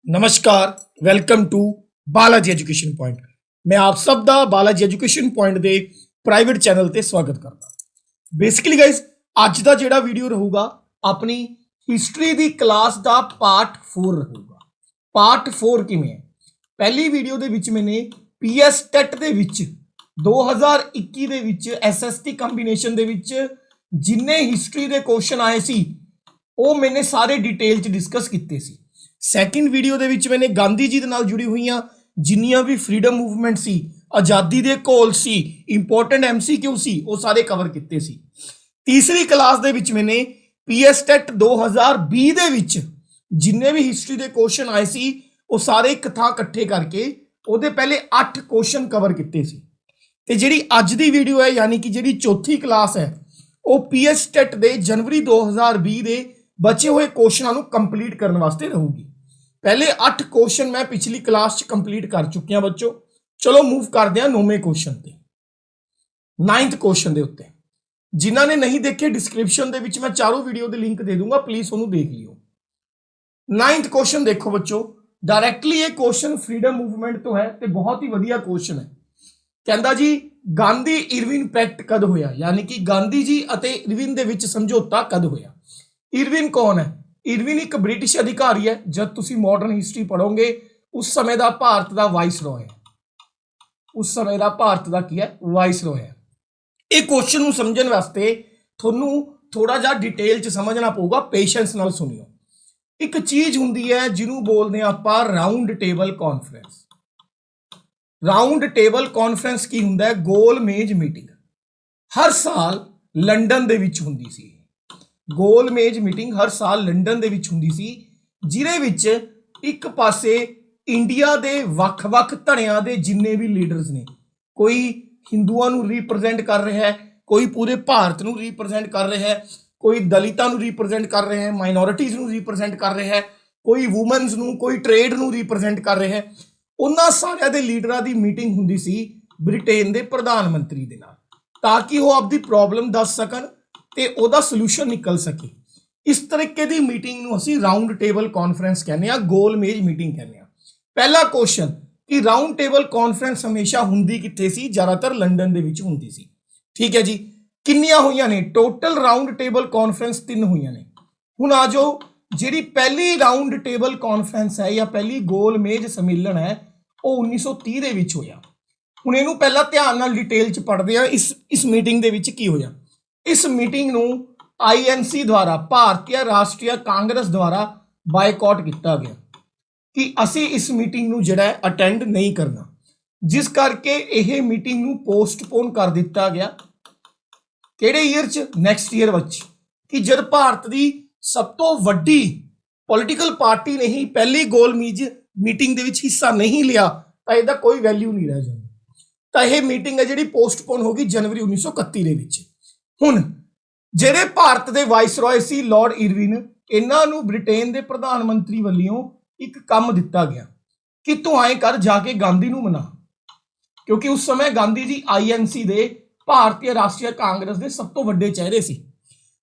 नमस्कार, welcome to Balaji education point. मैं आप सब ਦਾ ਬਾਲਾਜੀ ਐਜੂਕੇਸ਼ਨ ਪੁਆਇੰਟ ਦੇ ਪ੍ਰਾਈਵੇਟ ਚੈਨਲ ਤੇ ਸਵਾਗਤ ਕਰਦਾ। ਬੇਸਿਕਲੀ ਗਾਇਸ ਅੱਜ ਦਾ ਜਿਹੜਾ ਵੀਡੀਓ ਰਹੂਗਾ ਆਪਣੀ ਹਿਸਟਰੀ ਦੀ ਕਲਾਸ ਦਾ ਪਾਰਟ 4 ਰਹੂਗਾ। ਪਾਰਟ 4 ਕਿਵੇਂ ਹੈ? ਪਹਿਲੀ ਵੀਡੀਓ ਦੇ ਵਿੱਚ ਮੈਨੇ ਪੀਐਸ ਟੈਟ ਦੇ ਵਿੱਚ 2021 ਦੇ ਵਿੱਚ ਐਸਐਸਟੀ ਕੰਬੀਨੇਸ਼ਨ ਦੇ ਵਿੱਚ ਜਿੰਨੇ ਹਿਸਟਰੀ ਦੇ ਕੁਐਸਚਨ ਆਏ ਸੀ ਉਹ ਮੈਨੇ ਸਾਰੇ ਡਿਟੇਲ ਚ ਡਿਸਕਸ ਕੀਤੇ ਸੀ। ਸੈਕਿੰਡ ਵੀਡੀਓ ਦੇ ਵਿੱਚ ਮੈਨੇ ਗਾਂਧੀ ਜੀ ਦੇ ਨਾਲ ਜੁੜੀ ਹੋਈਆਂ ਜਿੰਨੀਆਂ ਵੀ ਫਰੀडम मूवमेंट ਸੀ, ਆਜ਼ਾਦੀ ਦੇ ਘੋਲ ਸੀ, ਇੰਪੋਰਟੈਂਟ ਐਮਸੀਕਿਊ ਸੀ, ਉਹ ਸਾਰੇ ਕਵਰ ਕੀਤੇ ਸੀ। ਤੀਸਰੀ ਕਲਾਸ ਦੇ ਵਿੱਚ ਮੈਨੇ ਪੀਐਸ ਟੈਟ 2020 ਦੇ ਵਿੱਚ ਜਿੰਨੇ ਵੀ ਹਿਸਟਰੀ ਦੇ ਕੁਐਸਚਨ ਆਏ ਸੀ ਉਹ ਸਾਰੇ ਇੱਕ ਥਾਂ ਇਕੱਠੇ ਕਰਕੇ ਉਹਦੇ ਪਹਿਲੇ 8 ਕੁਐਸਚਨ ਕਵਰ ਕੀਤੇ ਸੀ। ਤੇ ਜਿਹੜੀ ਅੱਜ ਦੀ ਵੀਡੀਓ ਹੈ ਯਾਨੀ ਕਿ ਜਿਹੜੀ ਚੌਥੀ ਕਲਾਸ ਹੈ ਉਹ ਪੀਐਸ ਟੈਟ ਦੇ ਜਨਵਰੀ 2020 ਦੇ बचे हुए क्वेश्चनों को कंप्लीट करने वास्ते रहूगी। पहले 8 क्वेश्चन मैं पिछली क्लास च कंप्लीट कर चुकी हूं बच्चों। चलो मूव करते हैं 9वें क्वेश्चन ते 9th क्वेश्चन के उत्ते। जिन्हों ने नहीं देखे डिस्क्रिप्शन दे विच मैं चारों वीडियो के लिंक दे दूंगा, प्लीज उन्होंने देख लियो। 9th क्वेश्चन देखो बच्चों, डायरैक्टली ये क्वेश्चन फ्रीडम मूवमेंट तो है ते बहुत ही वधिया क्वेश्चन है। कहता जी गांधी इरविन पैक्ट कद होया, यानी कि गांधी जी अते इरविन दे विच समझौता कद होया। इरविन कौन है? इरविन एक ब्रिटिश अधिकारी है। जब तुसी मॉडर्न हिस्ट्री पढ़ोगे उस समय का भारत का वाइसरॉय है, उस समय का भारत का की है वाइसरॉय है। ये क्वेश्चन को समझने वास्ते थोनू थोड़ा जा डिटेल च समझना पऊगा, पेशेंस नाल सुनियो। एक चीज हुंदी है जिन्हों बोलते हैं आपां round table conference. Round table conference की हुंदा है? गोल मेज मीटिंग हर साल लंडन दे विच हुंदी सी। गोल मेज मीटिंग हर साल लंडन दे विच हुंदी सी, जिहदे विच एक पासे इंडिया दे वख-वख धड़ियां दे जिन्ने भी लीडर्स ने, कोई हिंदुआं नूं रिप्रजेंट कर रहा है, कोई पूरे भारत नूं रिप्रजेंट कर रहा है, कोई दलितां नूं रिप्रजेंट कर रहा है, माइनॉरिटीज़ नूं रिप्रजेंट कर रहा है, कोई वूमनस नूं, कोई ट्रेड नूं रिप्रजेंट कर रहा है। उन्हां सारियां दे लीडरां दी मीटिंग हुंदी सी ब्रिटेन दे प्रधानमंत्री दे नाल, ताकि वो आपदी प्रॉब्लम दस सकन ते ओदा सोल्यूशन निकल सके। इस तरीके की मीटिंग नूं असीं राउंड टेबल कॉन्फ्रेंस कहने आ, गोल मेज मीटिंग कहने आ। पहला क्वेश्चन कि राउंड टेबल कॉन्फ्रेंस हमेशा हुंदी कित्थे सी? ज़्यादातर लंडन दे विच हुंदी सी। ठीक है जी। किन्नियां होईयां ने? टोटल राउंड टेबल कॉन्फ्रेंस 3 होईयां ने। हुण आ जाओ, जिहड़ी पहली राउंड टेबल कॉन्फ्रेंस है या पहली गोल मेज सम्मेलन है वो 1930 दे विच होया। हुण इहनूं पहला ध्यान नाल डिटेल च पढ़दे आ इस मीटिंग दे विच की होया। इस मीटिंग नूं आईएनसी द्वारा, भारतीय राष्ट्रीय कांग्रेस द्वारा बायकॉट किया गया कि असी इस मीटिंग नूं जिहड़ा है अटेंड नहीं करना, जिस करके यह मीटिंग नूं पोस्टपोन कर दिता गया। किहड़े ईयर च? Next year which. कि जब भारत की सब तो वड्डी पॉलिटिकल पार्टी ने ही पहली गोल मेज मीटिंग दे विच हिस्सा नहीं लिया तो इसका कोई वैल्यू नहीं रह जाता। तो यह मीटिंग है जिहड़ी पोस्टपोन हो गई जनवरी 1931 दे विच। हुण ਜਿਹੜੇ ਭਾਰਤ ਦੇ ਵਾਇਸਰॉय ਸੀ लॉर्ड इरविन, ਇਹਨਾਂ ਨੂੰ ਬ੍ਰਿਟੇਨ ਦੇ ਪ੍ਰਧਾਨ ਮੰਤਰੀ ਵੱਲੋਂ ਇੱਕ ਕੰਮ ਦਿੱਤਾ ਗਿਆ ਕਿ ਤੂੰ ਐਂ ਕਰ ਜਾ ਕੇ ਗਾਂਧੀ ਨੂੰ ਮਨਾ, ਕਿਉਂਕਿ ਉਸ ਸਮੇਂ ਗਾਂਧੀ ਜੀ ਆਈਐਨਸੀ ਦੇ ਭਾਰਤੀ ਰਾਸ਼ਟਰੀ ਕਾਂਗਰਸ ਦੇ ਸਭ ਤੋਂ ਵੱਡੇ ਚਿਹਰੇ ਸੀ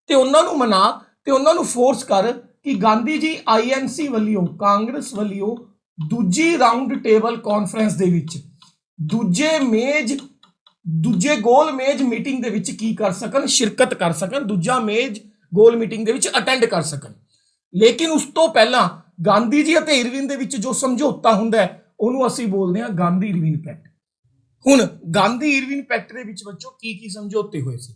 ਤੇ ਉਹਨਾਂ ਨੂੰ ਮਨਾ ਤੇ ਉਹਨਾਂ ਨੂੰ ਫੋਰਸ ਕਰ ਕਿ ਗਾਂਧੀ ਜੀ ਆਈਐਨਸੀ ਵੱਲੋਂ, ਕਾਂਗਰਸ ਵੱਲੋਂ ਦੂਜੀ ਰਾਉਂਡ ਟੇਬਲ ਕਾਨਫਰੰਸ ਦੇ ਵਿੱਚ दूजे गोल मेज मीटिंग दे विच की कर सकन, शिरकत कर सकन, दूजा मेज गोल मीटिंग दे विच अटेंड कर सकन। लेकिन उस तो पहला गांधी जी अते इरविन दे विच जो समझौता हुंदा है उहनूं असीं बोलदे हां गांधी इरविन पैक्ट। हुण गांधी इरविन पैक्ट दे विच बच्चों की समझौते होए सी?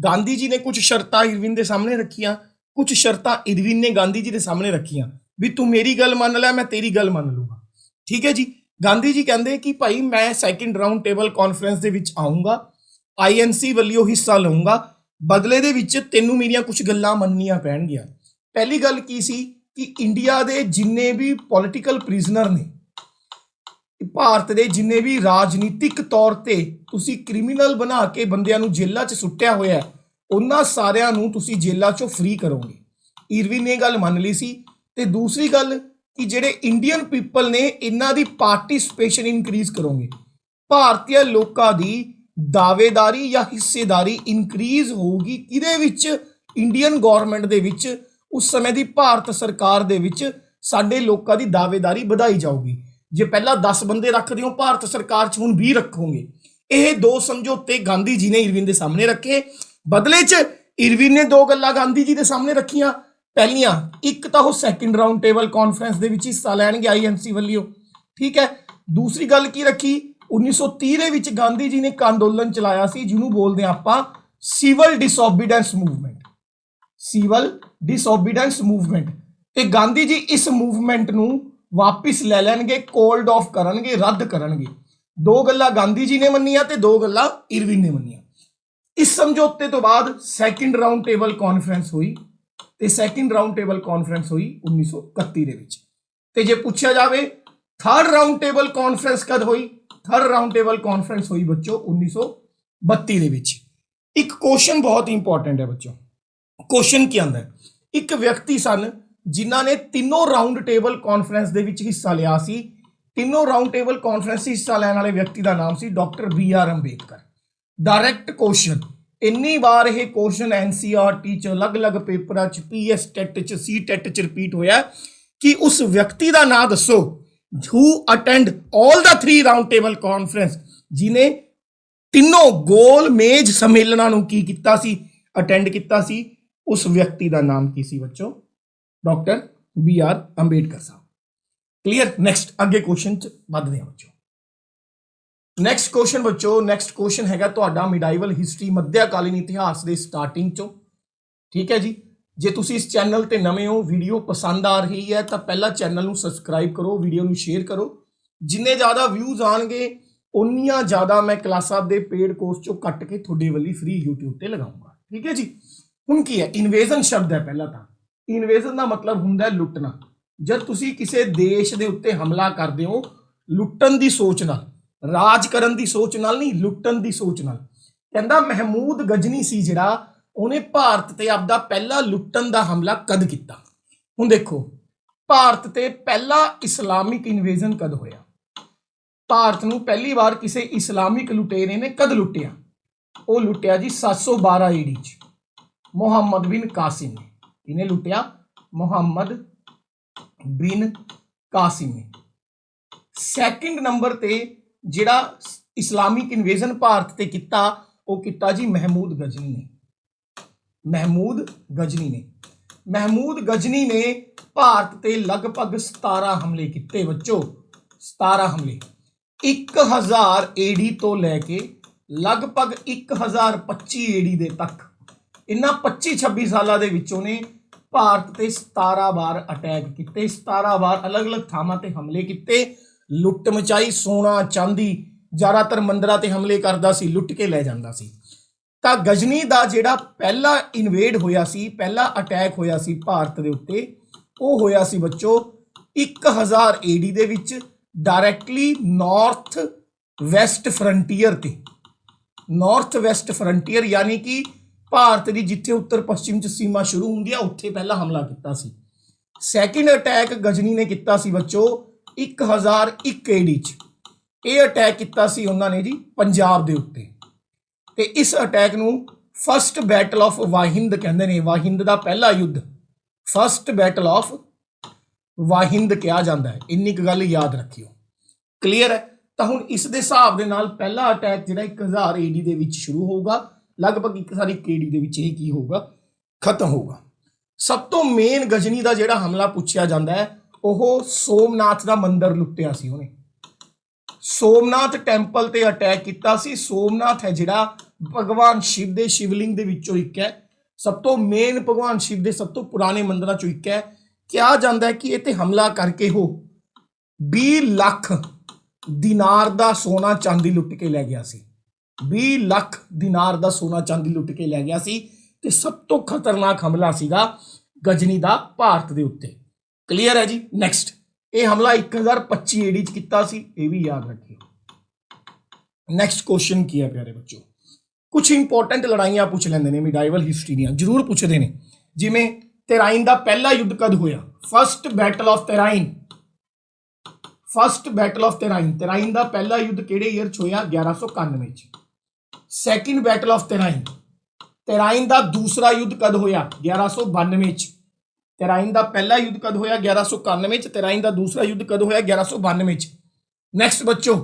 गांधी जी ने कुछ शर्तां इरविन दे सामने रखियां, कुछ शर्तां इरविन ने गांधी जी दे सामने रखियां भी तू मेरी गल मान लै, मैं तेरी गल मान लूंगा। ठीक है जी। गांधी जी कहते कि भाई मैं सैकेंड राउंड टेबल कॉन्फ्रेंस दे विच आऊँगा, आईएनसी वल्लों हिस्सा लूँगा, बदले दे विच तैनूं मेरियां कुछ गल्लां मन्नियां पैणगियां। पहली गल की सी कि इंडिया दे जिन्ने भी पॉलिटिकल प्रिजनर ने, भारत दे जिन्ने भी राजनीतिक तौर ते तुसी क्रिमिनल बना के बंदियां नूं जेलां च सुट्टिया होया उन्हां सारियां नूं तुसी जेलां चों फ्री करोगे। इरविन ने गल मान ली सी। ते दूसरी गल कि ਜਿਹੜੇ ਇੰਡੀਅਨ ਪੀਪਲ ਨੇ ਇਹਨਾਂ ਦੀ ਪਾਰਟਿਸਿਪੇਸ਼ਨ ਇਨਕਰੀਜ਼ ਕਰੋਗੇ, ਭਾਰਤੀ ਲੋਕਾਂ ਦੀ ਦਾਅਵੇਦਾਰੀ ਜਾਂ ਹਿੱਸੇਦਾਰੀ ਇਨਕਰੀਜ਼ ਹੋਊਗੀ। ਕਿਹਦੇ ਵਿੱਚ? ਇੰਡੀਅਨ ਗਵਰਨਮੈਂਟ ਦੇ ਵਿੱਚ, ਉਸ ਸਮੇਂ ਦੀ ਭਾਰਤ ਸਰਕਾਰ ਦੇ ਵਿੱਚ ਸਾਡੇ ਲੋਕਾਂ ਦੀ ਦਾਅਵੇਦਾਰੀ ਵਧਾਈ ਜਾਊਗੀ। ਜੇ ਪਹਿਲਾਂ 10 ਬੰਦੇ ਰੱਖਦੇ ਹੋ ਭਾਰਤ ਸਰਕਾਰ 'ਚ, ਹੁਣ 20 ਰੱਖੋਗੇ। ਇਹ ਦੋ ਸਮਝੌਤੇ ਗਾਂਧੀ ਜੀ ਨੇ ਇਰਵਿਨ ਦੇ ਸਾਹਮਣੇ ਰੱਖੇ। ਬਦਲੇ 'ਚ ਇਰਵਿਨ ਨੇ ਦੋ ਗੱਲਾਂ ਗਾਂਧੀ ਜੀ ਦੇ ਸਾਹਮਣੇ ਰੱਖੀਆਂ। ਪਹਿਲੀਆਂ, ਇੱਕ ਤਾਂ ਉਹ ਸੈਕਿੰਡ ਰਾਉਂਡ ਟੇਬਲ ਕਾਨਫਰੰਸ ਦੇ ਵਿੱਚ ਹਿੱਸਾ ਲੈਣਗੇ INC ਵੱਲੋਂ, ਠੀਕ ਹੈ। ਦੂਸਰੀ ਗੱਲ ਕੀ ਰੱਖੀ, 1930 ਦੇ ਵਿੱਚ ਗਾਂਧੀ ਜੀ ਨੇ ਇੱਕ ਅੰਦੋਲਨ ਚਲਾਇਆ ਸੀ ਜਿਹਨੂੰ ਬੋਲਦੇ ਆ ਆਪਾਂ ਸਿਵਲ ਡਿਸਓਬੀਡੈਂਸ ਮੂਵਮੈਂਟ। ਸਿਵਲ ਡਿਸਓਬੀਡੈਂਸ ਮੂਵਮੈਂਟ, ਤੇ ਗਾਂਧੀ ਜੀ ਇਸ ਮੂਵਮੈਂਟ ਨੂੰ ਵਾਪਿਸ ਲੈ ਲੈਣਗੇ, ਕੋਲਡ ਆਫ ਕਰਨਗੇ, ਰੱਦ ਕਰਨਗੇ। ਦੋ ਗੱਲਾਂ ਗਾਂਧੀ ਜੀ ਨੇ ਮੰਨੀਆਂ ਤੇ ਦੋ ਗੱਲਾਂ ਇਰਵਿਨ ਨੇ ਮੰਨੀਆਂ। ਇਸ ਸਮਝੌਤੇ ਤੋਂ ਬਾਅਦ ਸੈਕਿੰਡ ਰਾਉਂਡ ਟੇਬਲ ਕਾਨਫਰੰਸ ਹੋਈ, ਤੇ ਸੈਕਿੰਡ ਰਾਉਂਡ ਟੇਬਲ ਕਾਨਫਰੰਸ ਹੋਈ 1931 ਦੇ ਵਿੱਚ। ਤੇ ਜੇ ਪੁੱਛਿਆ ਜਾਵੇ ਥਰਡ ਰਾਉਂਡ ਟੇਬਲ ਕਾਨਫਰੰਸ ਕਦ ਹੋਈ, ਥਰਡ ਰਾਉਂਡ ਟੇਬਲ ਕਾਨਫਰੰਸ ਹੋਈ ਬੱਚੋ 1932 ਦੇ ਵਿੱਚ। ਇੱਕ ਕੁਐਸਚਨ ਬਹੁਤ ਇੰਪੋਰਟੈਂਟ ਹੈ ਬੱਚੋ। ਕੁਐਸਚਨ ਕੀ ਆਂਦਾ ਹੈ, ਇੱਕ ਵਿਅਕਤੀ ਸਨ ਜਿਨ੍ਹਾਂ ਨੇ ਤਿੰਨੋਂ ਰਾਉਂਡ ਟੇਬਲ ਕਾਨਫਰੰਸ ਦੇ ਵਿੱਚ ਹਿੱਸਾ ਲਿਆ ਸੀ। ਤਿੰਨੋਂ ਰਾਉਂਡ ਟੇਬਲ ਕਾਨਫਰੰਸ ਹਿੱਸਾ ਲੈਣ ਵਾਲੇ ਵਿਅਕਤੀ ਦਾ ਨਾਮ ਸੀ doctor BR Ambedkar. Direct question, ਇੰਨੀ ਵਾਰ ਇਹ ਕੁਐਸਚਨ NCERT ਚ, ਅਲੱਗ-ਅਲੱਗ ਪੇਪਰਾਂ ਚ, PS ਟੈਟ ਚ, CTET ਚ ਰਿਪੀਟ ਹੋਇਆ ਕਿ ਉਸ ਵਿਅਕਤੀ ਦਾ ਨਾਮ ਦੱਸੋ who attend all the 3 round table conference, ਜਿਨੇ ਤਿੰਨੋਂ ਗੋਲ ਮੇਜ਼ ਸੰਮੇਲਨਾਂ ਨੂੰ ਕੀ ਕੀਤਾ ਸੀ, ਅਟੈਂਡ ਕੀਤਾ ਸੀ। ਉਸ ਵਿਅਕਤੀ ਦਾ ਨਾਮ ਕੀ ਸੀ ਬੱਚੋ, ਡਾਕਟਰ BR ਅੰਬੇਦਕਰ ਸਾਹਿਬ। ਕਲੀਅਰ। ਨੈਕਸਟ ਅੱਗੇ ਕੁਐਸਚਨ ਚ ਵੱਧਦੇ ਹਾਂ ਬੱਚੋ। ਨੈਕਸਟ ਕੁਐਸਚਨ ਬੱਚੋ, ਨੈਕਸਟ ਕੁਐਸਚਨ ਹੈਗਾ ਤੁਹਾਡਾ ਮਿਡਾਈਵਲ ਹਿਸਟਰੀ, ਮੱਧਕਾਲੀਨ ਇਤਿਹਾਸ ਦੇ ਸਟਾਰਟਿੰਗ ਚੋਂ, ਠੀਕ ਹੈ ਜੀ। ਜੇ ਤੁਸੀਂ ਇਸ ਚੈਨਲ ਤੇ ਨਵੇਂ ਹੋ, ਵੀਡੀਓ ਪਸੰਦ ਆ ਰਹੀ ਹੈ ਤਾਂ ਪਹਿਲਾਂ ਚੈਨਲ ਨੂੰ ਸਬਸਕ੍ਰਾਈਬ ਕਰੋ, ਵੀਡੀਓ ਨੂੰ ਸ਼ੇਅਰ ਕਰੋ। ਜਿੰਨੇ ਜ਼ਿਆਦਾ ਵਿਊਜ਼ ਆਣਗੇ ਉਨੀਆਂ ਜ਼ਿਆਦਾ ਮੈਂ ਕਲਾਸਾਂ ਦੇ ਪੇਡ ਕੋਰਸ ਚੋਂ ਕੱਟ ਕੇ ਤੁਹਾਡੇ ਵੱਲੀ ਫ੍ਰੀ YouTube ਤੇ ਲਗਾਉਂਗਾ, ਠੀਕ ਹੈ ਜੀ। ਹੁਣ ਕੀ ਹੈ, ਇਨਵੇਜ਼ਨ ਸ਼ਬਦ ਹੈ। ਪਹਿਲਾਂ ਤਾਂ ਇਨਵੇਜ਼ਨ ਦਾ ਮਤਲਬ ਹੁੰਦਾ ਹੈ ਲੁੱਟਣਾ। ਜਦ ਤੁਸੀਂ ਕਿਸੇ ਦੇਸ਼ ਦੇ ਉੱਤੇ ਹਮਲਾ ਕਰਦੇ ਹੋ ਲੁੱਟਣ ਦੀ ਸੋਚ ਨਾਲ, ਰਾਜ ਕਰਨ ਦੀ ਸੋਚ ਨਾਲ ਨਹੀਂ, ਲੁੱਟਣ ਦੀ ਸੋਚ ਨਾਲ। ਕਹਿੰਦਾ ਮਹਿਮੂਦ ਗਜਨੀ ਸੀ ਜਿਹੜਾ, ਉਹਨੇ ਭਾਰਤ ਤੇ ਆਪਦਾ ਪਹਿਲਾ ਲੁੱਟਣ ਦਾ ਹਮਲਾ ਕਦ ਕੀਤਾ। ਹੁਣ ਦੇਖੋ, ਭਾਰਤ ਤੇ ਪਹਿਲਾ ਇਸਲਾਮਿਕ ਇਨਵੇਜ਼ਨ ਕਦ ਹੋਇਆ, ਭਾਰਤ ਨੂੰ ਪਹਿਲੀ ਵਾਰ ਕਿਸੇ ਇਸਲਾਮਿਕ ਲੁਟੇਰੇ ਨੇ ਕਦ ਲੁੱਟਿਆ। ਉਹ ਲੁੱਟਿਆ ਜੀ 712 AD ਚ ਮੁਹੰਮਦ ਬਿਨ ਕਾਸਿਮ ਨੇ। ਇਹਨੇ ਲੁੱਟਿਆ ਮੁਹੰਮਦ ਬਿਨ ਕਾਸਿਮ ਨੇ। ਸੈਕਿੰਡ ਨੰਬਰ ਤੇ ਜਿਹੜਾ ਇਸਲਾਮਿਕ ਇਨਵੇਜ਼ਨ ਭਾਰਤ ਤੇ ਕੀਤਾ ਉਹ ਕੀਤਾ ਜੀ ਮਹਿਮੂਦ ਗਜਨੀ ਨੇ। ਮਹਿਮੂਦ ਗਜਨੀ ਨੇ। ਮਹਿਮੂਦ ਗਜਨੀ ਨੇ ਭਾਰਤ ਤੇ ਲਗਭਗ 17 ਹਮਲੇ ਕੀਤੇ ਬੱਚੋ, 17 ਹਮਲੇ। 1000 AD ਤੋਂ ਲੈ ਕੇ ਲਗਭਗ 1025 AD ਦੇ ਤੱਕ, ਇਹਨਾਂ 25-26 ਸਾਲਾਂ ਦੇ ਵਿੱਚੋਂ ਨੇ ਭਾਰਤ ਤੇ 17 ਵਾਰ ਅਟੈਕ ਕੀਤੇ, 17 ਵਾਰ ਅਲੱਗ-ਅਲੱਗ ਥਾਵਾਂ ਤੇ ਹਮਲੇ ਕੀਤੇ, ਲੁੱਟ ਮਚਾਈ, ਸੋਨਾ ਚਾਂਦੀ, ਜ਼ਿਆਦਾਤਰ ਮੰਦਰਾਂ ਤੇ ਹਮਲੇ ਕਰਦਾ ਸੀ, ਲੁੱਟ ਕੇ ਲੈ ਜਾਂਦਾ ਸੀ। ਤਾਂ ਗਜਨੀ ਦਾ ਜਿਹੜਾ ਪਹਿਲਾ ਇਨਵੇਡ ਹੋਇਆ ਸੀ, ਪਹਿਲਾ ਅਟੈਕ ਹੋਇਆ ਸੀ ਭਾਰਤ ਦੇ ਉੱਤੇ, ਉਹ ਹੋਇਆ ਸੀ ਬੱਚੋ 1000 AD ਦੇ ਵਿੱਚ, ਡਾਇਰੈਕਟਲੀ ਨਾਰਥ ਵੈਸਟ ਫਰੰਟੀਅਰ ਤੇ। ਨਾਰਥ ਵੈਸਟ ਫਰੰਟੀਅਰ ਯਾਨੀ ਕਿ ਭਾਰਤ ਦੀ ਜਿੱਥੇ ਉੱਤਰ ਪੱਛਮ ਚ ਸੀਮਾ ਸ਼ੁਰੂ ਹੁੰਦੀ ਆ ਉੱਥੇ ਪਹਿਲਾ ਹਮਲਾ ਕੀਤਾ ਸੀ। ਸੈਕਿੰਡ ਅਟੈਕ ਗਜਨੀ ਨੇ ਕੀਤਾ ਸੀ ਬੱਚੋ 1001 AD ਚ। ਇਹ ਅਟੈਕ ਕੀਤਾ ਸੀ ਉਹਨਾਂ ਨੇ ਜੀ ਪੰਜਾਬ ਦੇ ਉੱਤੇ, ਤੇ ਇਸ ਅਟੈਕ ਨੂੰ ਫਸਟ ਬੈਟਲ ਆਫ ਵਾਹਿੰਦ ਕਹਿੰਦੇ ਨੇ। ਵਾਹਿੰਦ ਦਾ ਪਹਿਲਾ ਯੁੱਧ ਫਸਟ ਬੈਟਲ ਆਫ ਵਾਹਿੰਦ ਕਿਹਾ ਜਾਂਦਾ ਹੈ। ਇੰਨੀ ਕੁ ਗੱਲ ਯਾਦ ਰੱਖਿਓ। ਕਲੀਅਰ ਹੈ। ਤਾਂ ਹੁਣ ਇਸ ਦੇ ਹਿਸਾਬ ਦੇ ਨਾਲ ਪਹਿਲਾ ਅਟੈਕ ਜਿਹੜਾ 1000 AD ਦੇ ਵਿੱਚ ਸ਼ੁਰੂ ਹੋਊਗਾ, ਲਗਭਗ 1001 AD ਦੇ ਵਿੱਚ ਇਹ ਕੀ ਹੋਊਗਾ, ਖਤਮ ਹੋਊਗਾ। ਸਭ ਤੋਂ ਮੇਨ ਗਜਨੀ ਦਾ ਜਿਹੜਾ ਹਮਲਾ ਪੁੱਛਿਆ ਜਾਂਦਾ ਹੈ ਉਹ ਸੋਮਨਾਥ ਦਾ ਮੰਦਿਰ ਲੁੱਟਿਆ ਸੀ ਉਹਨੇ। ਸੋਮਨਾਥ ਟੈਂਪਲ ਤੇ ਅਟੈਕ ਕੀਤਾ ਸੀ। ਸੋਮਨਾਥ ਹੈ ਜਿਹੜਾ ਭਗਵਾਨ ਸ਼ਿਵ ਦੇ ਸ਼ਿਵਲਿੰਗ ਦੇ ਵਿੱਚੋਂ ਇੱਕ ਹੈ, ਸਭ ਤੋਂ ਮੇਨ ਭਗਵਾਨ ਸ਼ਿਵ ਦੇ ਸਭ ਤੋਂ ਪੁਰਾਣੇ ਮੰਦਿਰਾਂ ਚੋਂ ਇੱਕ ਹੈ। ਕਿਹਾ ਜਾਂਦਾ ਹੈ ਕਿ ਇਹ ਤੇ ਹਮਲਾ ਕਰਕੇ ਉਹ 20 ਲੱਖ ਦਿਨਾਰ ਦਾ ਸੋਨਾ ਚਾਂਦੀ ਲੁੱਟ ਕੇ ਲੈ ਗਿਆ ਸੀ। 20 ਲੱਖ ਦਿਨਾਰ ਦਾ ਸੋਨਾ ਚਾਂਦੀ ਲੁੱਟ ਕੇ ਲੈ ਗਿਆ ਸੀ, ਤੇ ਸਭ ਤੋਂ ਖਤਰਨਾਕ ਹਮਲਾ ਸੀਗਾ ਗਜਨੀ ਦਾ ਭਾਰਤ ਦੇ ਉੱਤੇ। ਕਲੀਅਰ ਹੈ ਜੀ। ਨੈਕਸਟ, ਇਹ ਹਮਲਾ 1025 AD ਚ ਕੀਤਾ ਸੀ, ਇਹ ਵੀ ਯਾਦ ਰੱਖਿਓ। ਨੈਕਸਟ ਕੁਐਸਚਨ ਕੀ ਹੈ ਪਿਆਰੇ ਬੱਚੋ, ਕੁਝ ਇੰਪੋਰਟੈਂਟ ਲੜਾਈਆਂ ਪੁੱਛ ਲੈਂਦੇ ਨੇ ਮਿਡਾਈਵਲ ਹਿਸਟਰੀ ਦੀਆਂ, ਜ਼ਰੂਰ ਪੁੱਛਦੇ ਨੇ। ਜਿਵੇਂ ਤੇਰਾਈਨ ਦਾ ਪਹਿਲਾ ਯੁੱਧ ਕਦ ਹੋਇਆ, first battle of Tarain. First battle of Tarain, Tarain ਦਾ ਪਹਿਲਾ ਯੁੱਧ ਕਿਹੜੇ ਈਅਰ ਚ ਹੋਇਆ, 1191 ਚ। Second battle of Tarain, Tarain ਦਾ ਦੂਸਰਾ ਯੁੱਧ ਕਦ ਹੋਇਆ, 1192 ਚ। ਤਰਾइन ਦਾ ਪਹਿਲਾ ਯੁੱਧ ਕਦ ਹੋਇਆ 1191 ਚ, ਤਰਾइन ਦਾ ਦੂਸਰਾ ਯੁੱਧ ਕਦ ਹੋਇਆ 1192 ਚ। ਨੈਕਸਟ ਬੱਚੋ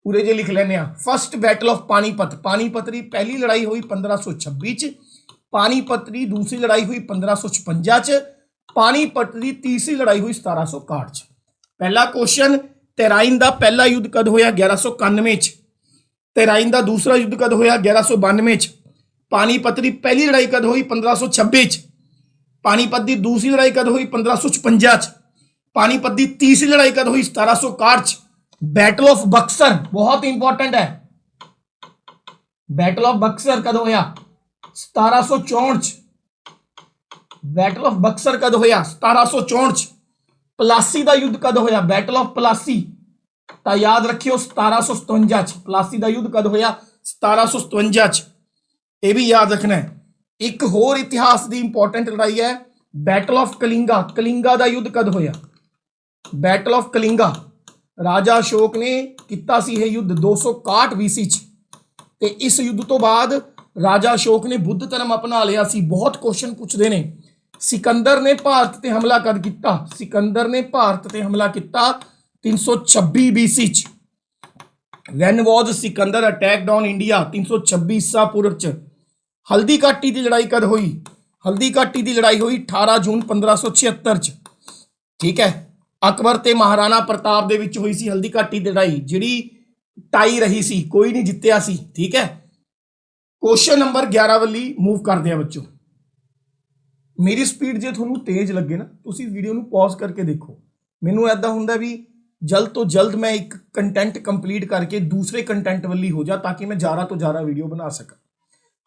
ਪੂਰੇ ਜੇ ਲਿਖ ਲੈਨੇ ਆ। ਫਸਟ ਬੈਟਲ ਆਫ ਪਾनीपत, पानीपत ਦੀ ਪਹਿਲੀ ਲੜਾਈ ਹੋਈ 1526 ਚ, पानीपत ਦੀ ਦੂਸਰੀ ਲੜਾਈ ਹੋਈ 1556 ਚ, पानीपत ਦੀ ਤੀਸਰੀ ਲੜਾਈ ਹੋਈ 1761 ਚ। ਪਹਿਲਾ ਕੁਐਸਚਨ, ਤਰਾइन ਦਾ ਪਹਿਲਾ ਯੁੱਧ ਕਦ ਹੋਇਆ 1191 ਚ, ਤਰਾइन ਦਾ ਦੂਸਰਾ ਯੁੱਧ ਕਦ ਹੋਇਆ 1192 ਚ, पानीपत ਦੀ ਪਹਿਲੀ ਲੜਾਈ ਕਦ ਹੋਈ 1526 ਚ, पानीपत ਦੀ ਦੂਸਰੀ ਲੜਾਈ ਕਦ ਹੋਈ 1556 ਚ, पानीपत ਦੀ ਤੀਸਰੀ ਲੜਾਈ ਕਦ ਹੋਈ 1761 ਚ। बैटल ऑफ बक्सर बहुत इंपॉर्टेंट है, बैटल ऑफ बक्सर कद होया 1764 च, बैटल ऑफ बक्सर कद होया 1764 च। प्लासी का युद्ध कद होया, बैटल ऑफ प्लासी तो याद रखियो 1757 च, प्लासी का युद्ध कद होया 1757 च, ये भी याद रखना है। एक होर इतिहास की इंपॉर्टेंट लड़ाई है बैटल ऑफ कलिंगा, कलिंगा का युद्ध कद होया, बैटल ऑफ कलिंगा राजा अशोक ने किया सी यह युद्ध 261 BC च, ते इस युद्ध तो बाद राजा अशोक ने बुद्ध धर्म अपना लिया सी। बहुत क्वेश्चन पूछते हैं, सिकंदर ने भारत ते हमला कद किया, सिकंदर ने भारत ते हमला किया 326 BC च। When was Sikandar attacked on India 326 ईसा पूर्व च। हल्दी घाटी की लड़ाई कद हुई, हल्दी घाटी की लड़ाई हुई 18 जून 1576 च। ठीक है, अकबर ते महाराणा प्रताप दे विच हुई सी हल्दी घाटी दी लड़ाई, जिहड़ी टाई रही सी, कोई नहीं जित्तिया सी। ठीक है, क्वेश्चन नंबर 11 वाली मूव करते हैं बच्चों। मेरी स्पीड जे तुहानूं तेज लगे ना, तुसीं वीडियो नूं पॉज करके देखो। मैनूं ऐदां हुंदा भी जल्द तो जल्द मैं एक कंटेंट कंप्लीट करके दूसरे कंटेंट वाली हो जा, ताकि मैं ज़्यादा तो ज़्यादा वीडियो बना सका।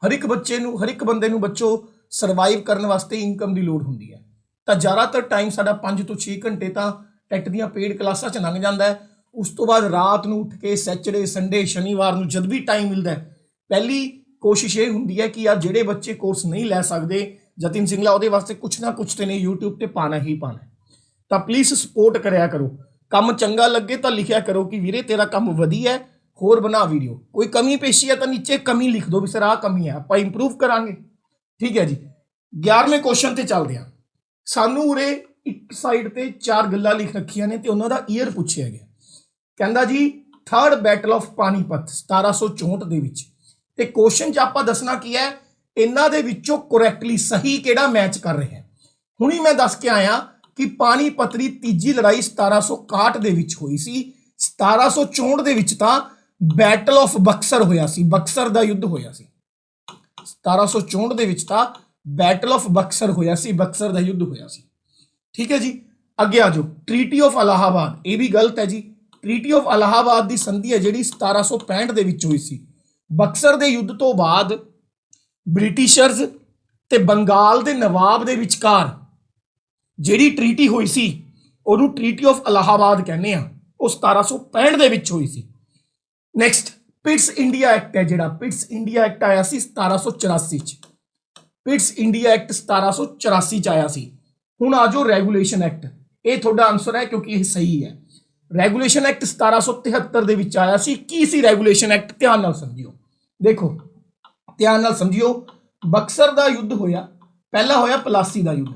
हर एक बच्चे नूं, हर एक बंदे नूं बच्चों सर्वाइव करने वास्ते इनकम की लोड़ हुंदी है, तो ज़्यादातर टाइम साडा 5 ਤੋਂ 6 घंटे तो टैट ਦੀਆਂ पेड क्लासां 'ਚ लंघ जाता है। उस तो बाद रात ਨੂੰ उठ के सैटरडे संडे शनिवार ਨੂੰ जद भी टाइम मिलता है, पहली कोशिश ये होंदी है कि यार ਜਿਹੜੇ बच्चे कोर्स नहीं लै सकते, जतिन सिंगला ਉਹਦੇ वास्ते कुछ ना कुछ तो नहीं यूट्यूब ਤੇ पाना ही पाना है। तो प्लीज़ सपोर्ट करिया करो, ਕੰਮ चंगा लगे तो लिखिया करो कि वीरे तेरा काम वधिया है, होर बना वीडियो। कोई कमी पेशी है तो नीचे कमी लिख दो भी सर आ कमी है, आप इंप्रूव करांगे। ठीक है जी, 11वें क्वेश्चन ते चलते हैं। सानू उरे एक साइड ते 4 गल्लां लिख रखियां ने ते उन्हां दा ईयर पुछया गया। कहंदा जी थर्ड बैटल ऑफ पानीपत 1764 दे विच, ते क्वेश्चन च आपां दसना की है इन्हां दे विचों करैक्टली सही किहड़ा मैच कर रहा है। हुणी मैं दस के आया कि पानीपत दी तीजी लड़ाई 1761 दे विच होई सी, 1764 दे विच तां बैटल ऑफ बक्सर होया सी, बक्सर दा युद्ध होया सी। 1764 दे विच तां बैटल ऑफ बक्सर होया सी, बक्सर दा युद्ध होया सी। ठीक है जी, अगे आ जाओ। ट्रीटी ऑफ इलाहाबाद, ये भी गलत है जी। ट्रीटी ऑफ इलाहाबाद की संधि है जिहड़ी 1765 दे विच होई सी। बक्सर दे युद्ध तो बाद ब्रिटिशर्स ते बंगाल दे नवाब दे विचकार जिहड़ी ट्रीटी हुई सी उहनूं ट्रीटी ऑफ इलाहाबाद कहने आ, वो 1765 दे विच हुई सी। नैक्सट पिट्स इंडिया एक्ट है जिहड़ा, पिट्स इंडिया एक्ट आया सी 1784 च। पिट्स इंडिया एक्ट 1784 च आया सी। हुण आ जाओ रेगूलेशन एक्ट, ये थोड़ा आंसर है क्योंकि ये सही है। रेगूलेशन एक्ट 1773 दे विच आया सी। की सी रेगूलेशन एक्ट, ध्यान नाल समझियो, देखो ध्यान नाल समझियो। बक्सर दा युद्ध होया, पहला होया पलासी दा युद्ध।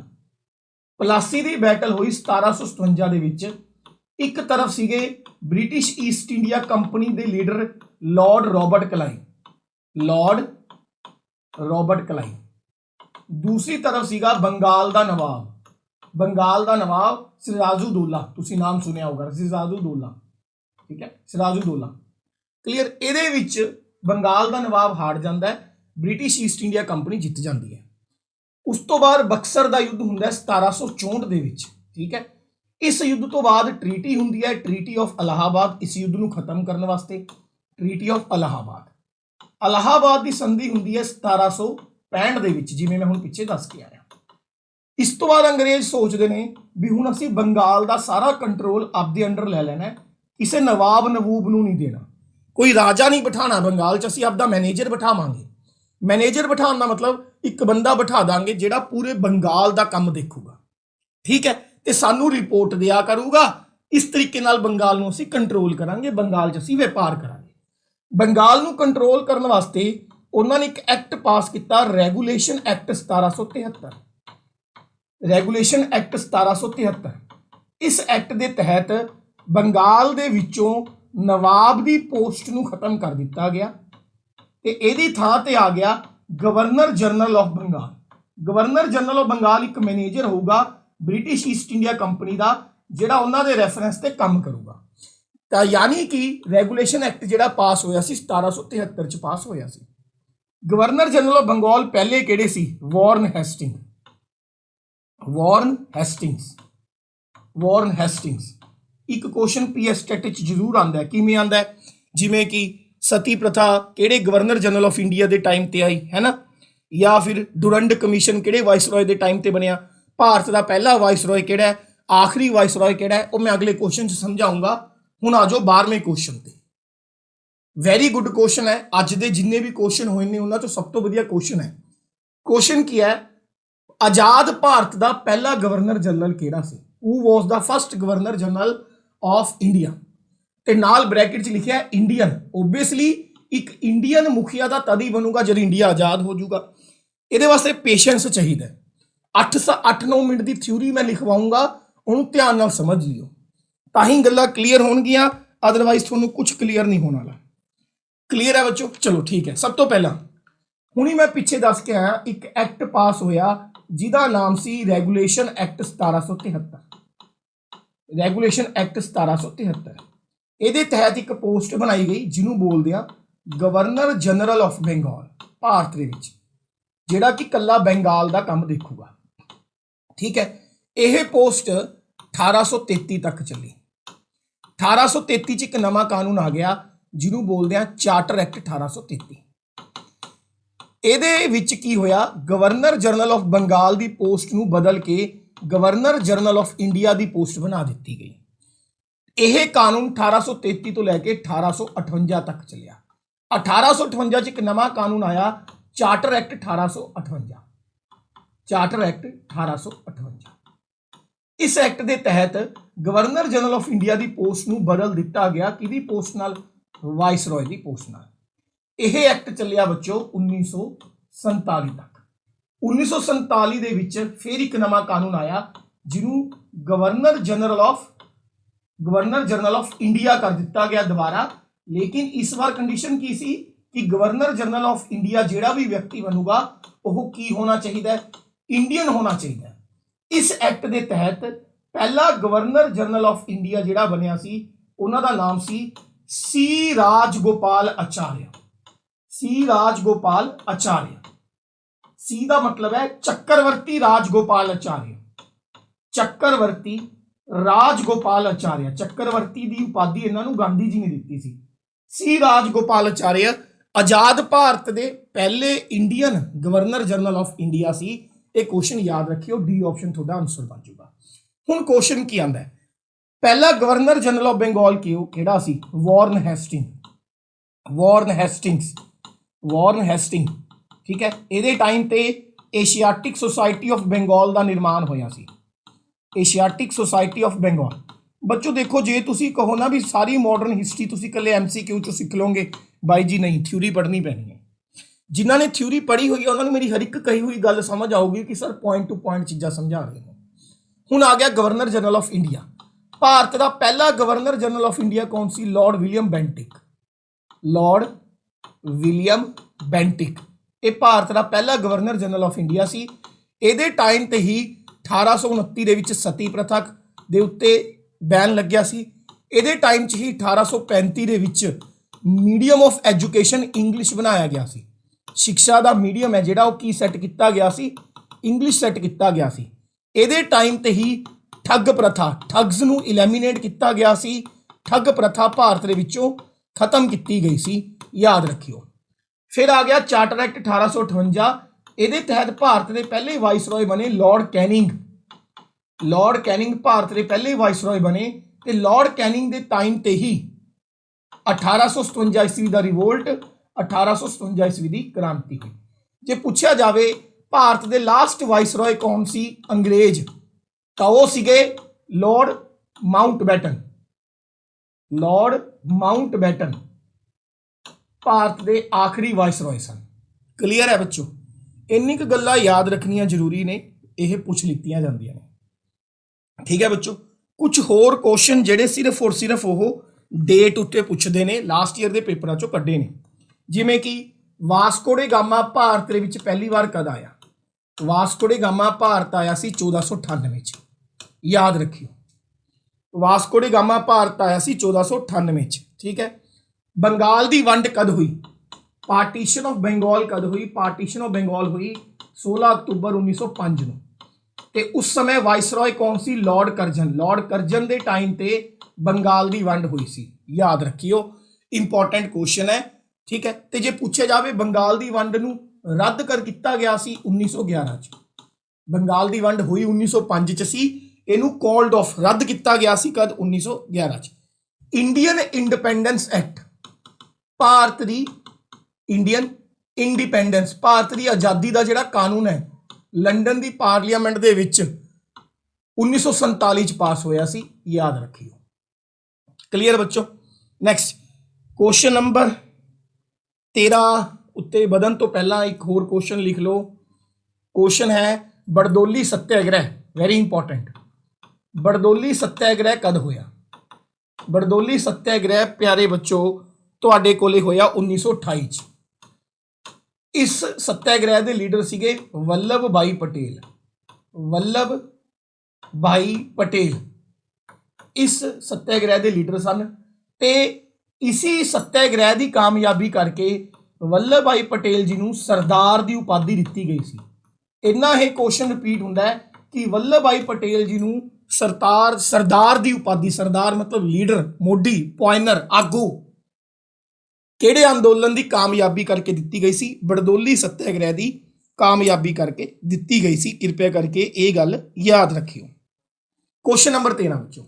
पलासी दी बैटल हुई 1757 दे विच। एक तरफ सीगे ब्रिटिश ईस्ट इंडिया कंपनी दे leader Lord Robert Clive, Lord Robert Clive. दूसरी तरफ सीगा बंगाल दा नवाब, बंगाल दा नवाब सिराजुद्दौला, तुसी नाम सुनिया होगा सिराजुद्दौला। ठीक है, सिराजुद्दौला क्लियर। ਇਹਦੇ ਵਿੱਚ बंगाल दा नवाब हार जाता है, ब्रिटिश ईस्ट इंडिया कंपनी जित जाती है। उस तो बाद बक्सर का युद्ध होंदा है 1764 दे विच। ठीक है, इस युद्ध तो बाद ट्रीटी होंदी है, ट्रीटी ऑफ इलाहाबाद, इस युद्ध को खत्म करने वास्ते ट्रीटी ऑफ इलाहाबाद। इलाहाबाद की संधि होंदी है 1765 दे विच, जिवें मैं हुण पिछे दस के आया। इस तो बाद अंग्रेज सोचते हैं भी हुण असीं बंगाल का सारा कंट्रोल आपदे अंडर लै लैना है, किसी नवाब नवूब नूं नहीं देना, कोई राजा नहीं बिठाना बंगाल च, असीं आपदा मैनेजर बिठावांगे। मैनेजर बिठाने का मतलब एक बंदा बिठा देंगे जिहड़ा पूरे बंगाल का काम देखूगा। ठीक है, तो सानू रिपोर्ट दिया करूगा, इस तरीके नाल बंगाल नूं असीं कंट्रोल करांगे, बंगाल च असीं व्यापार करांगे। बंगाल नूं कंट्रोल करने वास्ते उन्होंने एक एक्ट पास किया, रेगूलेशन एक्ट 1773। Regulation act 1773। इस एक्ट के तहत बंगाल दे विचों नवाब की पोस्ट नूं खत्म कर दिता गया ते इहदी थां ते आ गया governor general of Bengal. Governor general of Bengal एक मैनेजर होगा ब्रिटिश ईस्ट इंडिया कंपनी का, जिहड़ा उन्हां दे रैफरेंस ते काम करूगा। तो यानी कि रैगूलेशन एक्ट जिहड़ा पास होया सी 1773 च पास होया सी। गवर्नर जनरल ऑफ बंगाल पहले किहड़े सी? Warren Hasting. Warren Hastings. Warren Hastings एक क्वेश्चन पीएस टेट जरूर आता है। किवें आंदा है? जिवें कि सती प्रथा किहड़े गवर्नर जनरल ऑफ इंडिया के टाइम ते आई है ना, या फिर डुरंड कमीशन किहड़े वाइसरॉय के टाइम ते बनया, भारत का पहला वाइसरॉय किहड़ा है, आखिरी वाइसरॉय किहड़ा है, वो मैं अगले क्वेश्चन समझाऊंगा। हुण आ जाओ 12वें क्वेश्चन ते। वैरी गुड क्वेश्चन है। अज दे जिन्ने भी क्वेश्चन होए ने उन्हां चों सब तो वधिया क्वेश्चन है। क्वेश्चन की है? आजाद भारत का पहला गवर्नर जनरल किहड़ा सी? Who was the first governor general of India? ते नाल ब्रैकेट च लिखिया इंडियन। ओबीयसली एक इंडियन मुखिया दा तद ही बनूगा जब इंडिया आजाद हो जाऊगा। ये वास्ते पेशेंस चाहिए। 8-9 मिनट की थ्योरी मैं लिखवाऊंगा, उन्होंने ध्यान नाल समझ लियो, ताही गल्लां क्लीयर होणगियां, अदरवाइज तुहानूं कुछ क्लीयर नहीं होने वाला। क्लीयर है बच्चों? चलो ठीक है। सब तो पहला हुणी मैं पिछे दस के आया, एक एक्ट पास होया जिहदा नाम सी रैगूलेशन एक्ट 1773। रैगूलेशन एक्ट 1773 ਇਹਦੇ तहत एक पोस्ट बनाई गई जिन्हों बोलते हैं governor general of Bengal, Bharat ਦੇ ਵਿੱਚ ਜਿਹੜਾ कि कला बंगाल का काम देखूगा। ठीक है, यह पोस्ट 1833 तक चली। 1833 च एक नवा कानून आ गया जिन्हों बोलते हैं चार्टर एक्ट 1833। ਇਹਦੇ ਵਿੱਚ ਕੀ ਹੋਇਆ? गवर्नर जनरल ऑफ बंगाल की पोस्ट ਨੂੰ बदल के गवर्नर जनरल ऑफ इंडिया की पोस्ट बना दी गई। यह कानून 1833 तो लैके 1858 तक चलिया। 1858 च एक नवा कानून आया चार्टर एक्ट 1858। Charter act 1858। इस एक्ट के तहत गवर्नर जनरल ऑफ इंडिया की पोस्ट ਨੂੰ बदल दिता गया कि पोस्ट नाल? वाइसरॉय की पोस्ट नाल। यह एक्ट चलिया बच्चों 1947 तक। 1947 ਦੇ ਵਿੱਚ फिर एक नवा कानून आया जिन्हों गवर्नर जनरल ऑफ इंडिया कर दिता गया दोबारा। लेकिन इस बार कंडीशन की सी कि गवर्नर जनरल ऑफ इंडिया जिहड़ा भी व्यक्ति बनूगा वह की होना चाहिए? इंडियन होना चाहिए। इस एक्ट के तहत पहला गवर्नर जनरल ऑफ इंडिया जिहड़ा बनिया सी उन्हां दा नाम सी सी राजगोपाल आचार्य। सी राजगोपाल आचार्य। सी का मतलब है चक्रवर्ती राजगोपाल आचार्य। चक्रवर्ती राजगोपाल आचार्य, चक्रवर्ती की उपाधि इन्होंने गांधी जी ने दी सी। सी राजगोपाल आचार्य आजाद भारत के पहले Indian governor general of India सी। ये क्वेश्चन याद रखियो, डी ऑप्शन थोड़ा आंसर बन जाऊगा। हुण क्वेश्चन की आंदा है? पहला गवर्नर जनरल ऑफ बंगाल किहड़ा सी? Warren Hasting. Warren Hastings. Warren Hasting. ठीक है, ये टाइम पे एशियाटिक सोसाइटी ऑफ बंगाल का निर्माण होया सी। Asiatic society of Bengal. बच्चों देखो, जे तुसी कहो ना भी सारी मॉडर्न हिस्ट्री तुसी कल्ले MCQ चो सीख लोगे, बाई जी नहीं, थ्योरी पढ़नी पैनी है। जिन्हों ने थ्योरी पढ़ी हुई है उन्होंने मेरी हर एक कही हुई गल समझ आऊगी कि सर पॉइंट टू पॉइंट चीज़ां समझा रहे हैं। हुण आ गया governor general of India. Bharat का पहला गवर्नर जनरल ऑफ इंडिया कौन सी? Lord William Bentinck. Lord William Bentinck ये भारत का पहला गवर्नर जनरल ऑफ इंडिया सी। ये टाइम ते ही 1829 ਦੇ ਵਿੱਚ सती प्रथा ਦੇ ਉੱਤੇ बैन लग्या सी। ये टाइम च ही 1835 ਦੇ ਵਿੱਚ मीडियम ऑफ एजुकेशन इंग्लिश बनाया गया सी। शिक्षा का मीडियम है जिहड़ा की सैट किया गया सी? इंग्लिश सैट किया गया सी। ये टाइम ते ही ठग प्रथा, ठग्स नूं इलैमीनेट किया गया सी। ठग प्रथा भारत दे विचों खत्म की गई सी, याद रखियो। फिर आ गया चार्टर एक्ट 1858। ये तहत भारत के पहले वाइसरॉय बने Lord Canning. Lord Canning Bharat के पहले वाइसरॉय बने। तो लॉर्ड कैनिंग के टाइम ते ही 1857 ईस्वी का रिवोल्ट, 1857 ईस्वी की क्रांति हुई। जे पूछा जाए भारत के लास्ट वाइसरॉय कौन सी अंग्रेज, तो वो सीगे Lord Mountbatten. Lord Mountbatten Bharat के आखिरी वाइसरॉय सन। क्लीयर है बच्चों? इन्नी क गल्लां याद रखनियां जरूरी ने। ਇਹ ਪੁੱਛ ਲਿੱਤੀਆਂ ਜਾਂਦੀਆਂ ਨੇ। ਠੀਕ है बच्चों, कुछ होर क्वेश्चन ਜਿਹੜੇ सिर्फ और सिर्फ ਉਹ डेट ਉੱਤੇ ਪੁੱਛਦੇ ਨੇ, ਲਾਸਟ ਈਅਰ ਦੇ ਪੇਪਰਾਂ ਚੋਂ ਕੱਢੇ ਨੇ। ਜਿਵੇਂ ਕਿ ਵਾਸਕੋ ਡੇ ਗਾਮਾ ਭਾਰਤ ਦੇ ਵਿੱਚ ਪਹਿਲੀ ਵਾਰ ਕਦ ਆਇਆ? ਵਾਸਕੋ ਡੇ ਗਾਮਾ ਭਾਰਤ ਆਇਆ ਸੀ 1498 ਚ, ਯਾਦ ਰੱਖਿਓ। ਵਾਸਕੋ ਡੇ ਗਾਮਾ ਭਾਰਤ ਆਇਆ ਸੀ 1498 ਚ। ਠੀਕ ਹੈ। ਬੰਗਾਲ ਦੀ ਵੰਡ ਕਦ ਹੋਈ? ਪਾਰਟੀਸ਼ਨ ਆਫ ਬੰਗਾਲ ਕਦ ਹੋਈ? ਪਾਰਟੀਸ਼ਨ ਆਫ ਬੰਗਾਲ ਹੋਈ 16 ਅਕਤੂਬਰ 1905 ਨੂੰ। ਤੇ ਉਸ ਸਮੇਂ ਵਾਇਸਰॉय ਕੌਣ ਸੀ? Lord Curzon. ਲਾਰਡ ਕਰਜ਼ਨ ਦੇ ਟਾਈਮ ਤੇ ਬੰਗਾਲ ਦੀ ਵੰਡ ਹੋਈ ਸੀ, ਯਾਦ ਰੱਖਿਓ, ਇੰਪੋਰਟੈਂਟ ਕੁਐਸਚਨ ਹੈ। ਠੀਕ ਹੈ। ਤੇ ਜੇ ਪੁੱਛਿਆ ਜਾਵੇ ਬੰਗਾਲ ਦੀ ਵੰਡ ਨੂੰ ਰੱਦ ਕਰ ਕੀਤਾ ਗਿਆ ਸੀ 1911 ਚ। ਬੰਗਾਲ ਦੀ ਵੰਡ ਹੋਈ 1905 ਚ ਸੀ, ਇਹਨੂੰ ਕਾਲਡ ਆਫ ਰੱਦ ਕੀਤਾ ਗਿਆ ਸੀ ਕਦ? 1911 ਚ। ਇੰਡੀਅਨ ਇੰਡੀਪੈਂਡੈਂਸ ਐਕਟ, ਭਾਰਤ ਦੀ ਇੰਡੀਅਨ ਇੰਡੀਪੈਂਡੈਂਸ, ਭਾਰਤ ਦੀ ਆਜ਼ਾਦੀ ਦਾ ਜਿਹੜਾ ਕਾਨੂੰਨ ਹੈ, ਲੰਡਨ ਦੀ ਪਾਰਲੀਮੈਂਟ ਦੇ ਵਿੱਚ 1947 ਚ ਪਾਸ ਹੋਇਆ ਸੀ, ਯਾਦ ਰੱਖਿਓ। ਕਲੀਅਰ ਬੱਚੋ। ਨੈਕਸਟ ਕੁਐਸਚਨ ਨੰਬਰ 13 ਉੱਤੇ ਵਧਣ ਤੋਂ ਪਹਿਲਾਂ ਇੱਕ ਹੋਰ ਕੁਐਸਚਨ ਲਿਖ ਲਓ। ਕੁਐਸਚਨ ਹੈ ਬਰਦੌਲੀ ਸੱਤਿਆਗ੍ਰਹਿ, ਵੈਰੀ ਇੰਪੋਰਟੈਂਟ। ਬਰਦੌਲੀ ਸੱਤਿਆਗ੍ਰਹਿ ਕਦ ਹੋਇਆ? ਬਰਦੌਲੀ ਸੱਤਿਆਗ੍ਰਹਿ ਪਿਆਰੇ ਬੱਚੋ ਤੁਹਾਡੇ ਕੋਲੇ ਹੋਇਆ 1928 ਚ। ਇਸ ਸੱਤਿਆਗ੍ਰਹਿ ਦੇ ਲੀਡਰ ਸੀਗੇ ਵੱਲਭ ਭਾਈ ਪਟੇਲ। ਵੱਲਭ ਭਾਈ ਪਟੇਲ ਇਸ ਸੱਤਿਆਗ੍ਰਹਿ ਦੇ ਲੀਡਰ ਸਨ ਤੇ ਇसी ਸੱਤਿਆਗ੍ਰਹਿ ਦੀ ਕਾਮਯਾਬੀ ਕਰਕੇ ਵੱਲਭ ਭਾਈ ਪਟੇਲ ਜੀ ਨੂੰ ਸਰਦਾਰ ਦੀ ਉਪਾਧੀ ਦਿੱਤੀ ਗਈ ਸੀ। ਇੰਨਾ ਇਹ ਕੁਐਸਚਨ ਰਿਪੀਟ ਹੁੰਦਾ ਹੈ ਕਿ ਵੱਲਭ ਭਾਈ ਪਟੇਲ ਜੀ ਨੂੰ ਸਰਦਾਰ ਦੀ ਉਪਾਧੀ, ਸਰਦਾਰ ਮਤਲਬ ਲੀਡਰ, ਮੋਢੀ, ਪੋਇਨਰ, ਆਗੂ, ਕਿਹੜੇ ਅੰਦੋਲਨ ਦੀ ਕਾਮਯਾਬੀ ਕਰਕੇ ਦਿੱਤੀ ਗਈ ਸੀ? ਬਰਦੌਲੀ ਸੱਤਿਆਗ੍ਰਹਿ ਦੀ ਕਾਮਯਾਬੀ ਕਰਕੇ ਦਿੱਤੀ ਗਈ ਸੀ। ਕਿਰਪਾ ਕਰਕੇ ਇਹ ਗੱਲ ਯਾਦ ਰੱਖਿਓ। ਕੁਐਸਚਨ ਨੰਬਰ 13 ਵਿੱਚੋਂ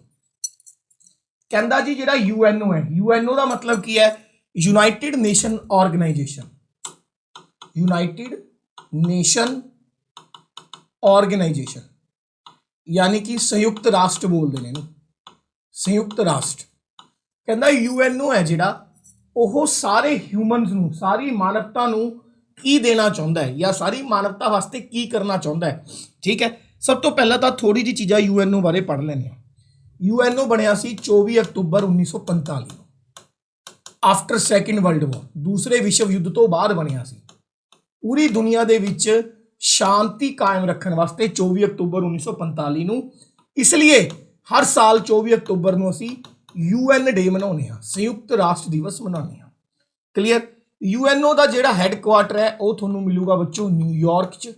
ਕਹਿੰਦਾ ਜੀ ਜਿਹੜਾ ਯੂਐਨਓ ਹੈ, ਯੂਐਨਓ ਦਾ ਮਤਲਬ ਕੀ ਹੈ? United nation organisation. United nation organisation यानी कि संयुक्त राष्ट्र बोलते हैं, संयुक्त राष्ट्र। कहता यूएनओ है जिहड़ा ਉਹ ਸਾਰੇ ਹਿਊਮਨਸ ਨੂੰ, ਸਾਰੀ ਮਾਨਵਤਾ ਨੂੰ ਕੀ ਦੇਣਾ ਚਾਹੁੰਦਾ ਹੈ ਜਾਂ ਸਾਰੀ ਮਾਨਵਤਾ ਵਾਸਤੇ ਕੀ ਕਰਨਾ ਚਾਹੁੰਦਾ ਹੈ। ਠੀਕ ਹੈ। ਸਭ ਤੋਂ ਪਹਿਲਾਂ ਤਾਂ ਥੋੜੀ ਜਿਹੀ ਚੀਜ਼ਾਂ ਯੂਐਨਓ ਬਾਰੇ ਪੜ੍ਹ ਲੈਂਦੇ ਹਾਂ। ਯੂਐਨਓ ਬਣਿਆ ਸੀ 24 ਅਕਤੂਬਰ 1945 ਨੂੰ, ਆਫਟਰ ਸੈਕਿੰਡ ਵਰਲਡ ਵਾਰ, ਦੂਸਰੇ ਵਿਸ਼ਵ ਯੁੱਧ ਤੋਂ ਬਾਅਦ ਬਣਿਆ ਸੀ। ਪੂਰੀ ਦੁਨੀਆ ਦੇ ਵਿੱਚ ਸ਼ਾਂਤੀ ਕਾਇਮ ਰੱਖਣ ਵਾਸਤੇ 24 ਅਕਤੂਬਰ 1945 ਨੂੰ, ਇਸ ਲਈ ਹਰ ਸਾਲ 24 ਅਕਤੂਬਰ ਨੂੰ ਅਸੀਂ यूएन डे मनाने, संयुक्त राष्ट्र दिवस मनाने। क्लीयर। यूएनओ का जिहड़ा हैडकुआटर है वो तुहानूं मिलूगा बच्चों न्यूयॉर्क च।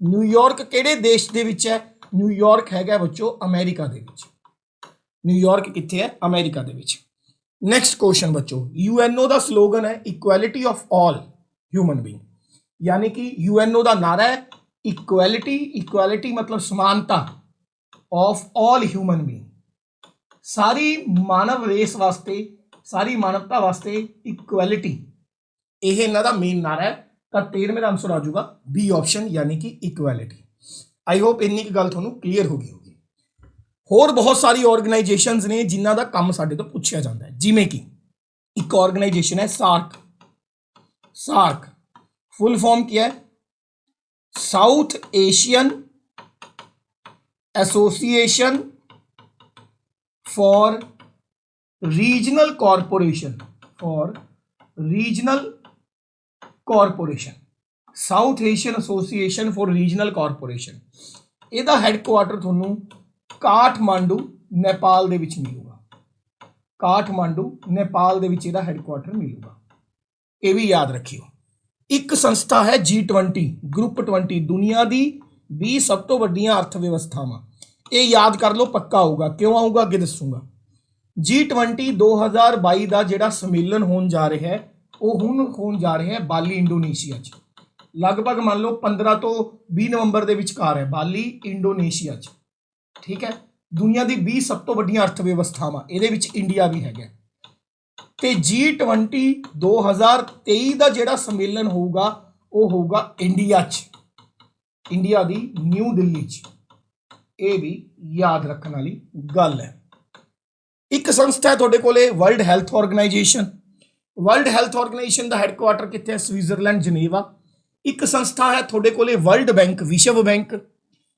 न्यूयॉर्क किहड़े देश दे विच है? न्यूयॉर्क हैगा बच्चों अमेरिका दे विच। न्यूयॉर्क कित्थे है? अमेरिका दे विच। नैक्सट क्वेश्चन बच्चों, यूएनओ का स्लोगन है equality of all human being, यानी कि यूएनओ का नारा है इक्वैलिटी। इक्वैलिटी मतलब समानता ऑफ ऑल ह्यूमन बीइंग, सारी मानव रेस वास्ते, सारी मानवता वास्ते इक्वैलिटी, यह इन्हां दा मेन नारा है। तो 13वें का आंसर आ जाऊगा बी ऑप्शन, यानी कि इक्वैलिटी। आई होप इन्नी गल तुहानूं क्लीयर हो गई होगी। होर बहुत सारी ऑर्गेनाइजेशनस ने जिन्हां दा काम साडे तो पुछया जाता है, जिवें कि एक ऑर्गेनाइजेशन है सार्क। सार्क फुल फॉर्म क्या है? South Asian association for regional corporation, for regional corporation, south Asian association for regional corporation. ਇਹਦਾ ਹੈਡਕੁਆਟਰ ਤੁਹਾਨੂੰ ਕਾਠਮਾਂਡੂ ਨੇਪਾਲ ਦੇ ਵਿੱਚ ਮਿਲੂਗਾ। ਕਾਠਮਾਂਡੂ ਨੇਪਾਲ ਦੇ ਵਿੱਚ ਇਹਦਾ ਹੈਡਕੁਆਟਰ ਮਿਲੂਗਾ, ਇਹ ਵੀ ਯਾਦ ਰੱਖਿਓ। ਇੱਕ ਸੰਸਥਾ ਹੈ G20, ਗਰੁੱਪ 20, ਦੁਨੀਆ ਦੀ 20 ਸਭ ਤੋਂ ਵੱਡੀਆਂ ਅਰਥ ਵਿਵਸਥਾਵਾਂ। ਇਹ ਯਾਦ ਕਰ ਲਓ, ਪੱਕਾ ਆਊਗਾ। ਕਿਉਂ ਆਊਗਾ ਅੱਗੇ ਦੱਸੂਗਾ। G20 2022 ਦਾ ਜਿਹੜਾ ਸੰਮੇਲਨ ਹੋਣ ਜਾ ਰਿਹਾ ਹੈ ਉਹ ਹੁਣ ਹੋਣ ਜਾ ਰਿਹਾ ਹੈ ਬਾਲੀ ਇੰਡੋਨੇਸ਼ੀਆ 'ਚ। ਲਗਭਗ ਮੰਨ ਲਓ 15 ਤੋਂ 20 ਨਵੰਬਰ ਦੇ ਵਿਚਕਾਰ ਹੈ ਬਾਲੀ ਇੰਡੋਨੇਸ਼ੀਆ 'ਚ। ਠੀਕ ਹੈ। ਦੁਨੀਆ ਦੀ 20 ਸਭ ਤੋਂ ਵੱਡੀਆਂ ਅਰਥ ਵਿਵਸਥਾਵਾਂ, ਇਹਦੇ ਵਿੱਚ ਇੰਡੀਆ ਵੀ ਹੈਗਾ। ਤੇ G20 2023 ਦਾ ਜਿਹੜਾ ਸੰਮੇਲਨ ਹੋਊਗਾ ਉਹ ਹੋਊਗਾ ਇੰਡੀਆ 'ਚ, ਇੰਡੀਆ ਦੀ ਨਿਊ ਦਿੱਲੀ 'ਚ। ਇਹ ਵੀ ਯਾਦ ਰੱਖਣ ਵਾਲੀ ਗੱਲ ਹੈ। ਇੱਕ ਸੰਸਥਾ ਹੈ ਤੁਹਾਡੇ ਕੋਲੇ world health organization. World health organization ਦਾ ਹੈਡਕੁਆਟਰ ਕਿੱਥੇ ਹੈ? Switzerland Geneva. ਇੱਕ ਸੰਸਥਾ ਹੈ ਤੁਹਾਡੇ ਕੋਲੇ ਵਰਲਡ ਬੈਂਕ, ਵਿਸ਼ਵ ਬੈਂਕ।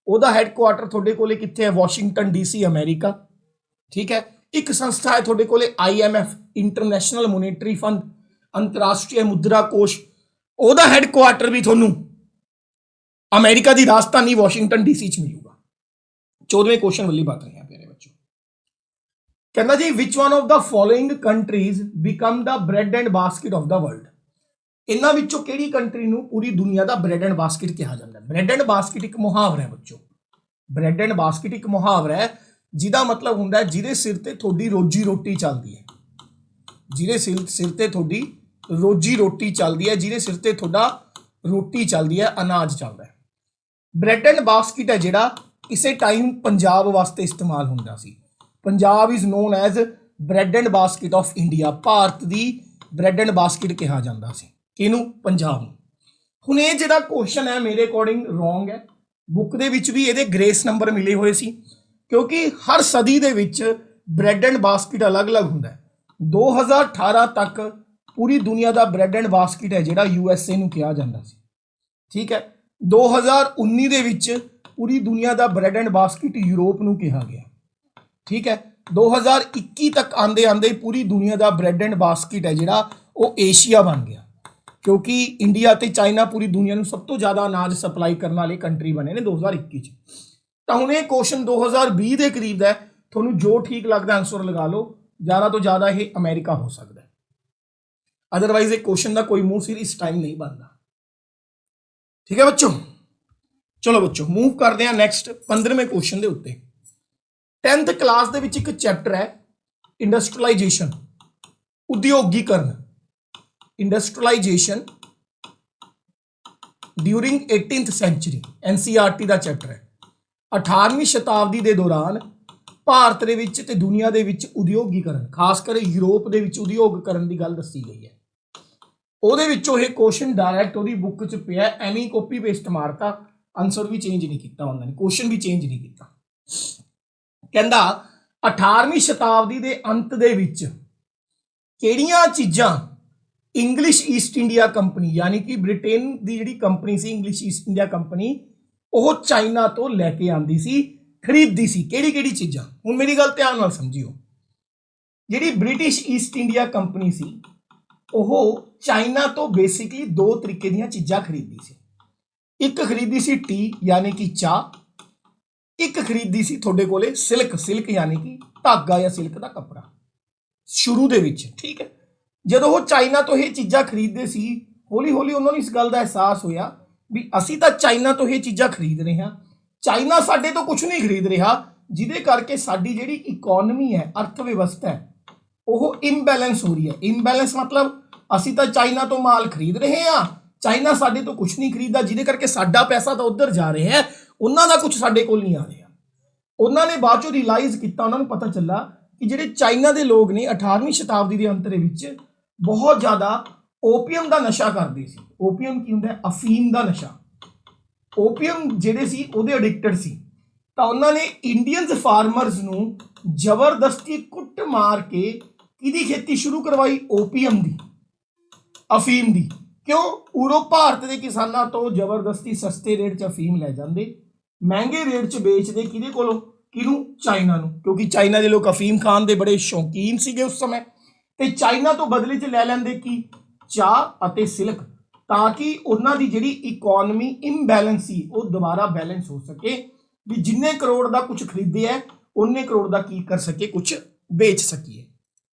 ਉਹਦਾ ਹੈੱਡਕੁਆਟਰ ਤੁਹਾਡੇ ਕੋਲੇ ਕਿੱਥੇ ਹੈ? ਵਾਸ਼ਿੰਗਟਨ ਡੀਸੀ ਅਮਰੀਕਾ। ਠੀਕ ਹੈ। ਇੱਕ ਸੰਸਥਾ ਹੈ ਤੁਹਾਡੇ ਕੋਲੇ IMF ਇੰਟਰਨੈਸ਼ਨਲ ਮੋਨੇਟਰੀ ਫੰਡ, ਅੰਤਰਰਾਸ਼ਟਰੀ ਮੁਦਰਾ ਕੋਸ਼, ਉਹਦਾ ਹੈੱਡਕੁਆਟਰ ਵੀ ਤੁਹਾਨੂੰ ਅਮਰੀਕਾ ਦੀ ਰਾਜਧਾਨੀ ਵਾਸ਼ਿੰਗਟਨ ਡੀਸੀ ਚ ਮਿਲੂਗਾ। 14ਵੇਂ ਕੁਐਸਚਨ ਵਾਲੀ ਬਾਤ ਰਹੇ ਹਾਂ ਪਿਆਰੇ ਬੱਚੋ। ਕਹਿੰਦਾ ਜੀ which one of the following countries become the bread and basket of the world. ਇਹਨਾਂ ਵਿੱਚੋਂ ਕਿਹੜੀ ਕੰਟਰੀ ਨੂੰ ਪੂਰੀ ਦੁਨੀਆ ਦਾ ਬ੍ਰੈਡ ਐਂਡ ਬਾਸਕਟ ਕਿਹਾ ਜਾਂਦਾ ਹੈ? ਬ੍ਰੈਡ ਐਂਡ ਬਾਸਕਟ ਇੱਕ ਮੁਹਾਵਰਾ ਹੈ ਬੱਚੋ। ਬ੍ਰੈਡ ਐਂਡ ਬਾਸਕਟ ਇੱਕ ਮੁਹਾਵਰਾ ਹੈ ਜਿਹਦਾ ਮਤਲਬ ਹੁੰਦਾ ਹੈ ਜਿਹਦੇ ਸਿਰ ਤੇ ਤੁਹਾਡੀ ਰੋਜੀ ਰੋਟੀ ਚੱਲਦੀ ਹੈ, ਜਿਹਦੇ ਸਿਰ ਤੇ ਤੁਹਾਡੀ ਰੋਜੀ ਰੋਟੀ ਚੱਲਦੀ ਹੈ, ਜਿਹਦੇ ਸਿਰ ਤੇ ਤੁਹਾਡਾ ਰੋਟੀ ਚੱਲਦੀ ਹੈ, ਅਨਾਜ ਚੱਲਦਾ ਹੈ। ਬ੍ਰੈਡ ਐਂਡ ਬਾਸਕਟ ਹੈ ਜਿਹੜਾ ਕਿਸੇ ਟਾਈਮ ਪੰਜਾਬ ਵਾਸਤੇ ਇਸਤੇਮਾਲ ਹੁੰਦਾ ਸੀ। Punjab is known as bread and basket of India. Bharat ਦੀ ਬ੍ਰੈਡ ਐਂਡ ਬਾਸਕਟ ਕਿਹਾ ਜਾਂਦਾ ਸੀ। ਕਿਹਨੂੰ? ਪੰਜਾਬ ਨੂੰ। ਹੁਣ ਇਹ ਜਿਹੜਾ ਕੁਐਸਚਨ ਹੈ ਮੇਰੇ ਅਕੋਰਡਿੰਗ ਰੋਂਗ ਹੈ। ਬੁੱਕ ਦੇ ਵਿੱਚ ਵੀ ਇਹਦੇ ਗ੍ਰੇਸ ਨੰਬਰ ਮਿਲੇ ਹੋਏ ਸੀ ਕਿਉਂਕਿ ਹਰ ਸਦੀ ਦੇ ਵਿੱਚ ਬ੍ਰੈਡ ਐਂਡ ਬਾਸਕਟ ਅਲੱਗ-ਅਲੱਗ ਹੁੰਦਾ ਹੈ। 2018 ਤੱਕ ਪੂਰੀ ਦੁਨੀਆ ਦਾ ਬ੍ਰੈਡ ਐਂਡ ਬਾਸਕਟ ਹੈ ਜਿਹੜਾ USA ਨੂੰ ਕਿਹਾ ਜਾਂਦਾ ਸੀ। ਠੀਕ ਹੈ। 2019 ਦੇ ਵਿੱਚ ਪੂਰੀ ਦੁਨੀਆ ਦਾ ਬ੍ਰੈਡ ਐਂਡ ਬਾਸਕਟ ਯੂਰਪ ਨੂੰ ਕਿਹਾ ਗਿਆ। ਠੀਕ ਹੈ। 2021 ਤੱਕ ਆਂਦੇ ਆਂਦੇ ਪੂਰੀ ਦੁਨੀਆ ਦਾ ਬ੍ਰੈਡ ਐਂਡ ਬਾਸਕਟ ਹੈ ਜਿਹੜਾ ਉਹ ਏਸ਼ੀਆ ਬਣ ਗਿਆ ਕਿਉਂਕਿ ਇੰਡੀਆ ਤੇ ਚਾਈਨਾ ਪੂਰੀ ਦੁਨੀਆ ਨੂੰ ਸਭ ਤੋਂ ਜ਼ਿਆਦਾ ਅਨਾਜ ਸਪਲਾਈ ਕਰਨ ਵਾਲੇ ਕੰਟਰੀ ਬਣੇ ਨੇ 2021 ਚ। ਤਾਂ ਹੁਣ ਇਹ ਕੁਐਸਚਨ 2020 ਦੇ ਕਰੀਬ ਦਾ, ਤੁਹਾਨੂੰ ਜੋ ਠੀਕ ਲੱਗਦਾ ਆਂਸਰ ਲਗਾ ਲਓ। ਜ਼ਿਆਦਾ ਤੋਂ ਜ਼ਿਆਦਾ ਇਹ ਅਮਰੀਕਾ ਹੋ ਸਕਦਾ ਹੈ, ਅਦਰਵਾਈਜ਼ ਇਹ ਕੁਐਸਚਨ ਦਾ ਕੋਈ ਮੂੰਹ ਸਿਰ ਇਸ ਟਾਈਮ ਨਹੀਂ ਬਣਦਾ। ਠੀਕ ਹੈ ਬੱਚੋ। ਚਲੋ ਬੱਚੋ ਮੂਵ ਕਰਦੇ ਹਾਂ ਨੈਕਸਟ 15ਵੇਂ ਕੁਐਸਚਨ ਦੇ ਉੱਤੇ। 10th ਕਲਾਸ ਦੇ ਵਿੱਚ ਇੱਕ ਚੈਪਟਰ ਹੈ ਇੰਡਸਟਰੀਲਾਈਜੇਸ਼ਨ, ਉਦਯੋਗੀਕਰਨ। Industrialization during 18th century NCERT ਦਾ ਚੈਪਟਰ ਹੈ। 18ਵੀਂ ਸ਼ਤਾਬਦੀ ਦੇ ਦੌਰਾਨ ਭਾਰਤ ਦੇ ਵਿੱਚ ਤੇ ਦੁਨੀਆ ਦੇ ਵਿੱਚ ਉਦਯੋਗੀਕਰਨ, ਖਾਸ ਕਰ ਯੂਰਪ ਦੇ ਵਿੱਚ ਉਦਯੋਗੀਕਰਨ ਦੀ ਗੱਲ ਦੱਸੀ ਗਈ ਹੈ। ਉਹਦੇ ਵਿੱਚੋਂ ਇਹ ਕੁਐਸਚਨ ਡਾਇਰੈਕਟ ਉਹਦੀ ਬੁੱਕ 'ਚ ਪਿਆ, ਐਵੇਂ ਕਾਪੀ ਪੇਸਟ ਮਾਰਤਾ, ਆਨਸਰ ਵੀ ਚੇਂਜ ਨਹੀਂ ਕੀਤਾ ਉਹਨਾਂ ਨੇ, ਕੁਐਸਚਨ ਵੀ ਚੇਂਜ ਨਹੀਂ ਕੀਤਾ। ਕਹਿੰਦਾ 18ਵੀਂ ਸ਼ਤਾਬਦੀ ਦੇ ਅੰਤ ਦੇ ਵਿੱਚ ਕਿਹੜੀਆਂ ਚੀਜ਼ਾਂ ਇੰਗਲਿਸ਼ ਈਸਟ ਇੰਡੀਆ ਕੰਪਨੀ ਯਾਨੀ ਕਿ ਬ੍ਰਿਟੇਨ ਦੀ ਜਿਹੜੀ ਕੰਪਨੀ ਸੀ ਇੰਗਲਿਸ਼ ਈਸਟ ਇੰਡੀਆ ਕੰਪਨੀ, ਉਹ ਚਾਈਨਾ ਤੋਂ ਲੈ ਕੇ ਆਂਦੀ ਸੀ, ਖਰੀਦਦੀ ਸੀ। ਕਿਹੜੀ ਕਿਹੜੀ ਚੀਜ਼ਾਂ? ਹੁਣ ਮੇਰੀ ਗੱਲ ਧਿਆਨ ਨਾਲ ਸਮਝਿਓ। ਜਿਹੜੀ ਬ੍ਰਿਟਿਸ਼ ਈਸਟ ਇੰਡੀਆ ਕੰਪਨੀ ਸੀ ਉਹ ਚਾਈਨਾ ਤੋਂ ਬੇਸਿਕਲੀ ਦੋ ਤਰੀਕੇ ਦੀਆਂ ਚੀਜ਼ਾਂ ਖਰੀਦਦੀ ਸੀ। ਇੱਕ ਖਰੀਦੀ ਸੀ ਟੀ ਯਾਨੀ ਕਿ ਚਾਹ, ਇੱਕ ਖਰੀਦਦੀ ਸੀ ਤੁਹਾਡੇ ਕੋਲੇ ਸਿਲਕ ਯਾਨੀ ਕਿ ਧਾਗਾ ਜਾਂ ਸਿਲਕ ਦਾ ਕੱਪੜਾ ਸ਼ੁਰੂ ਦੇ ਵਿੱਚ। ਠੀਕ ਹੈ। ਜਦੋਂ ਉਹ ਚਾਈਨਾ ਤੋਂ ਇਹ ਚੀਜ਼ਾਂ ਖਰੀਦਦੇ ਸੀ, ਹੌਲੀ ਹੌਲੀ ਉਹਨਾਂ ਨੂੰ ਇਸ ਗੱਲ ਦਾ ਅਹਿਸਾਸ ਹੋਇਆ ਵੀ ਅਸੀਂ ਤਾਂ ਚਾਈਨਾ ਤੋਂ ਇਹ ਚੀਜ਼ਾਂ ਖਰੀਦ ਰਹੇ ਹਾਂ, ਚਾਈਨਾ ਸਾਡੇ ਤੋਂ ਕੁਝ ਨਹੀਂ ਖਰੀਦ ਰਿਹਾ, ਜਿਹਦੇ ਕਰਕੇ ਸਾਡੀ ਜਿਹੜੀ ਇਕਨੋਮੀ ਹੈ, ਅਰਥ ਵਿਵਸਥਾ ਹੈ, ਉਹ ਇੰਬੈਲੈਂਸ ਹੋ ਰਹੀ ਹੈ। ਇੰਬੈਲੈਂਸ ਮਤਲਬ ਅਸੀਂ ਤਾਂ ਚਾਈਨਾ ਤੋਂ ਮਾਲ ਖਰੀਦ ਰਹੇ ਹਾਂ, ਚਾਈਨਾ ਸਾਡੇ ਤੋਂ ਕੁਝ ਨਹੀਂ ਖਰੀਦਦਾ, ਜਿਹਦੇ ਕਰਕੇ ਸਾਡਾ ਪੈਸਾ ਤਾਂ ਉੱਧਰ ਜਾ ਰਿਹਾ ਹੈ, ਉਹਨਾਂ ਦਾ ਕੁਝ ਸਾਡੇ ਕੋਲ ਨਹੀਂ ਆ ਰਿਹਾ। ਉਹਨਾਂ ਨੇ ਬਾਅਦ ਚੋਂ ਰਿਅਲਾਈਜ਼ ਕੀਤਾ, ਉਹਨਾਂ ਨੂੰ ਪਤਾ ਚੱਲਾ ਕਿ ਜਿਹੜੇ ਚਾਈਨਾ ਦੇ ਲੋਕ ਨੇ 18ਵੀਂ ਸ਼ਤਾਬਦੀ ਦੇ ਅੰਤ ਦੇ ਵਿੱਚ ਬਹੁਤ ਜ਼ਿਆਦਾ ਓਪੀਅਮ ਦਾ ਨਸ਼ਾ ਕਰਦੇ ਸੀ। ਓਪੀਅਮ ਕੀ ਹੁੰਦਾ ਹੈ? ਅਫੀਮ ਦਾ ਨਸ਼ਾ। ਓਪੀਅਮ ਜਿਹੜੇ ਸੀ ਉਹਦੇ ਐਡਿਕਟਡ ਸੀ। ਤਾਂ ਉਹਨਾਂ ਨੇ ਇੰਡੀਅਨਸ ਫਾਰਮਰਸ ਨੂੰ ਜ਼ਬਰਦਸਤੀ ਕੁੱਟ ਮਾਰ ਕੇ ਕਿਹਦੀ ਖੇਤੀ ਸ਼ੁਰੂ ਕਰਵਾਈ? ਓਪੀਅਮ ਦੀ, ਅਫੀਮ ਦੀ। ਕਿਉਂ? ਪੂਰੋ ਭਾਰਤ ਦੇ ਕਿਸਾਨਾਂ ਤੋਂ ਜ਼ਬਰਦਸਤੀ ਸਸਤੇ ਰੇਟ 'ਚ ਅਫੀਮ ਲੈ ਜਾਂਦੇ, ਮਹਿੰਗੇ ਰੇਟ 'ਚ ਵੇਚਦੇ ਕਿਹਦੇ ਕੋਲੋਂ? ਕਿਹਨੂੰ? ਚਾਈਨਾ ਨੂੰ। ਕਿਉਂਕਿ ਚਾਈਨਾ ਦੇ ਲੋਕ ਅਫੀਮ ਖਾਣ ਦੇ ਬੜੇ ਸ਼ੌਕੀਨ ਸੀਗੇ ਉਸ ਸਮੇਂ, ਤੇ ਚਾਈਨਾ ਤੋਂ ਬਦਲੇ 'ਚ ਲੈ ਲੈਂਦੇ ਕੀ? ਚਾਹ ਅਤੇ ਸਿਲਕ, ਤਾਂ ਕਿ ਉਹਨਾਂ ਦੀ ਜਿਹੜੀ ਇਕਨੋਮੀ ਇੰਬੈਲੈਂਸ ਸੀ ਉਹ ਦੁਬਾਰਾ ਬੈਲੈਂਸ ਹੋ ਸਕੇ, ਵੀ ਜਿੰਨੇ ਕਰੋੜ ਦਾ ਕੁਝ ਖਰੀਦਿਆ ਉਹਨੇ ਕਰੋੜ ਦਾ ਕੀ ਕਰ ਸਕੇ? ਕੁਝ ਵੇਚ ਸਕੀਏ।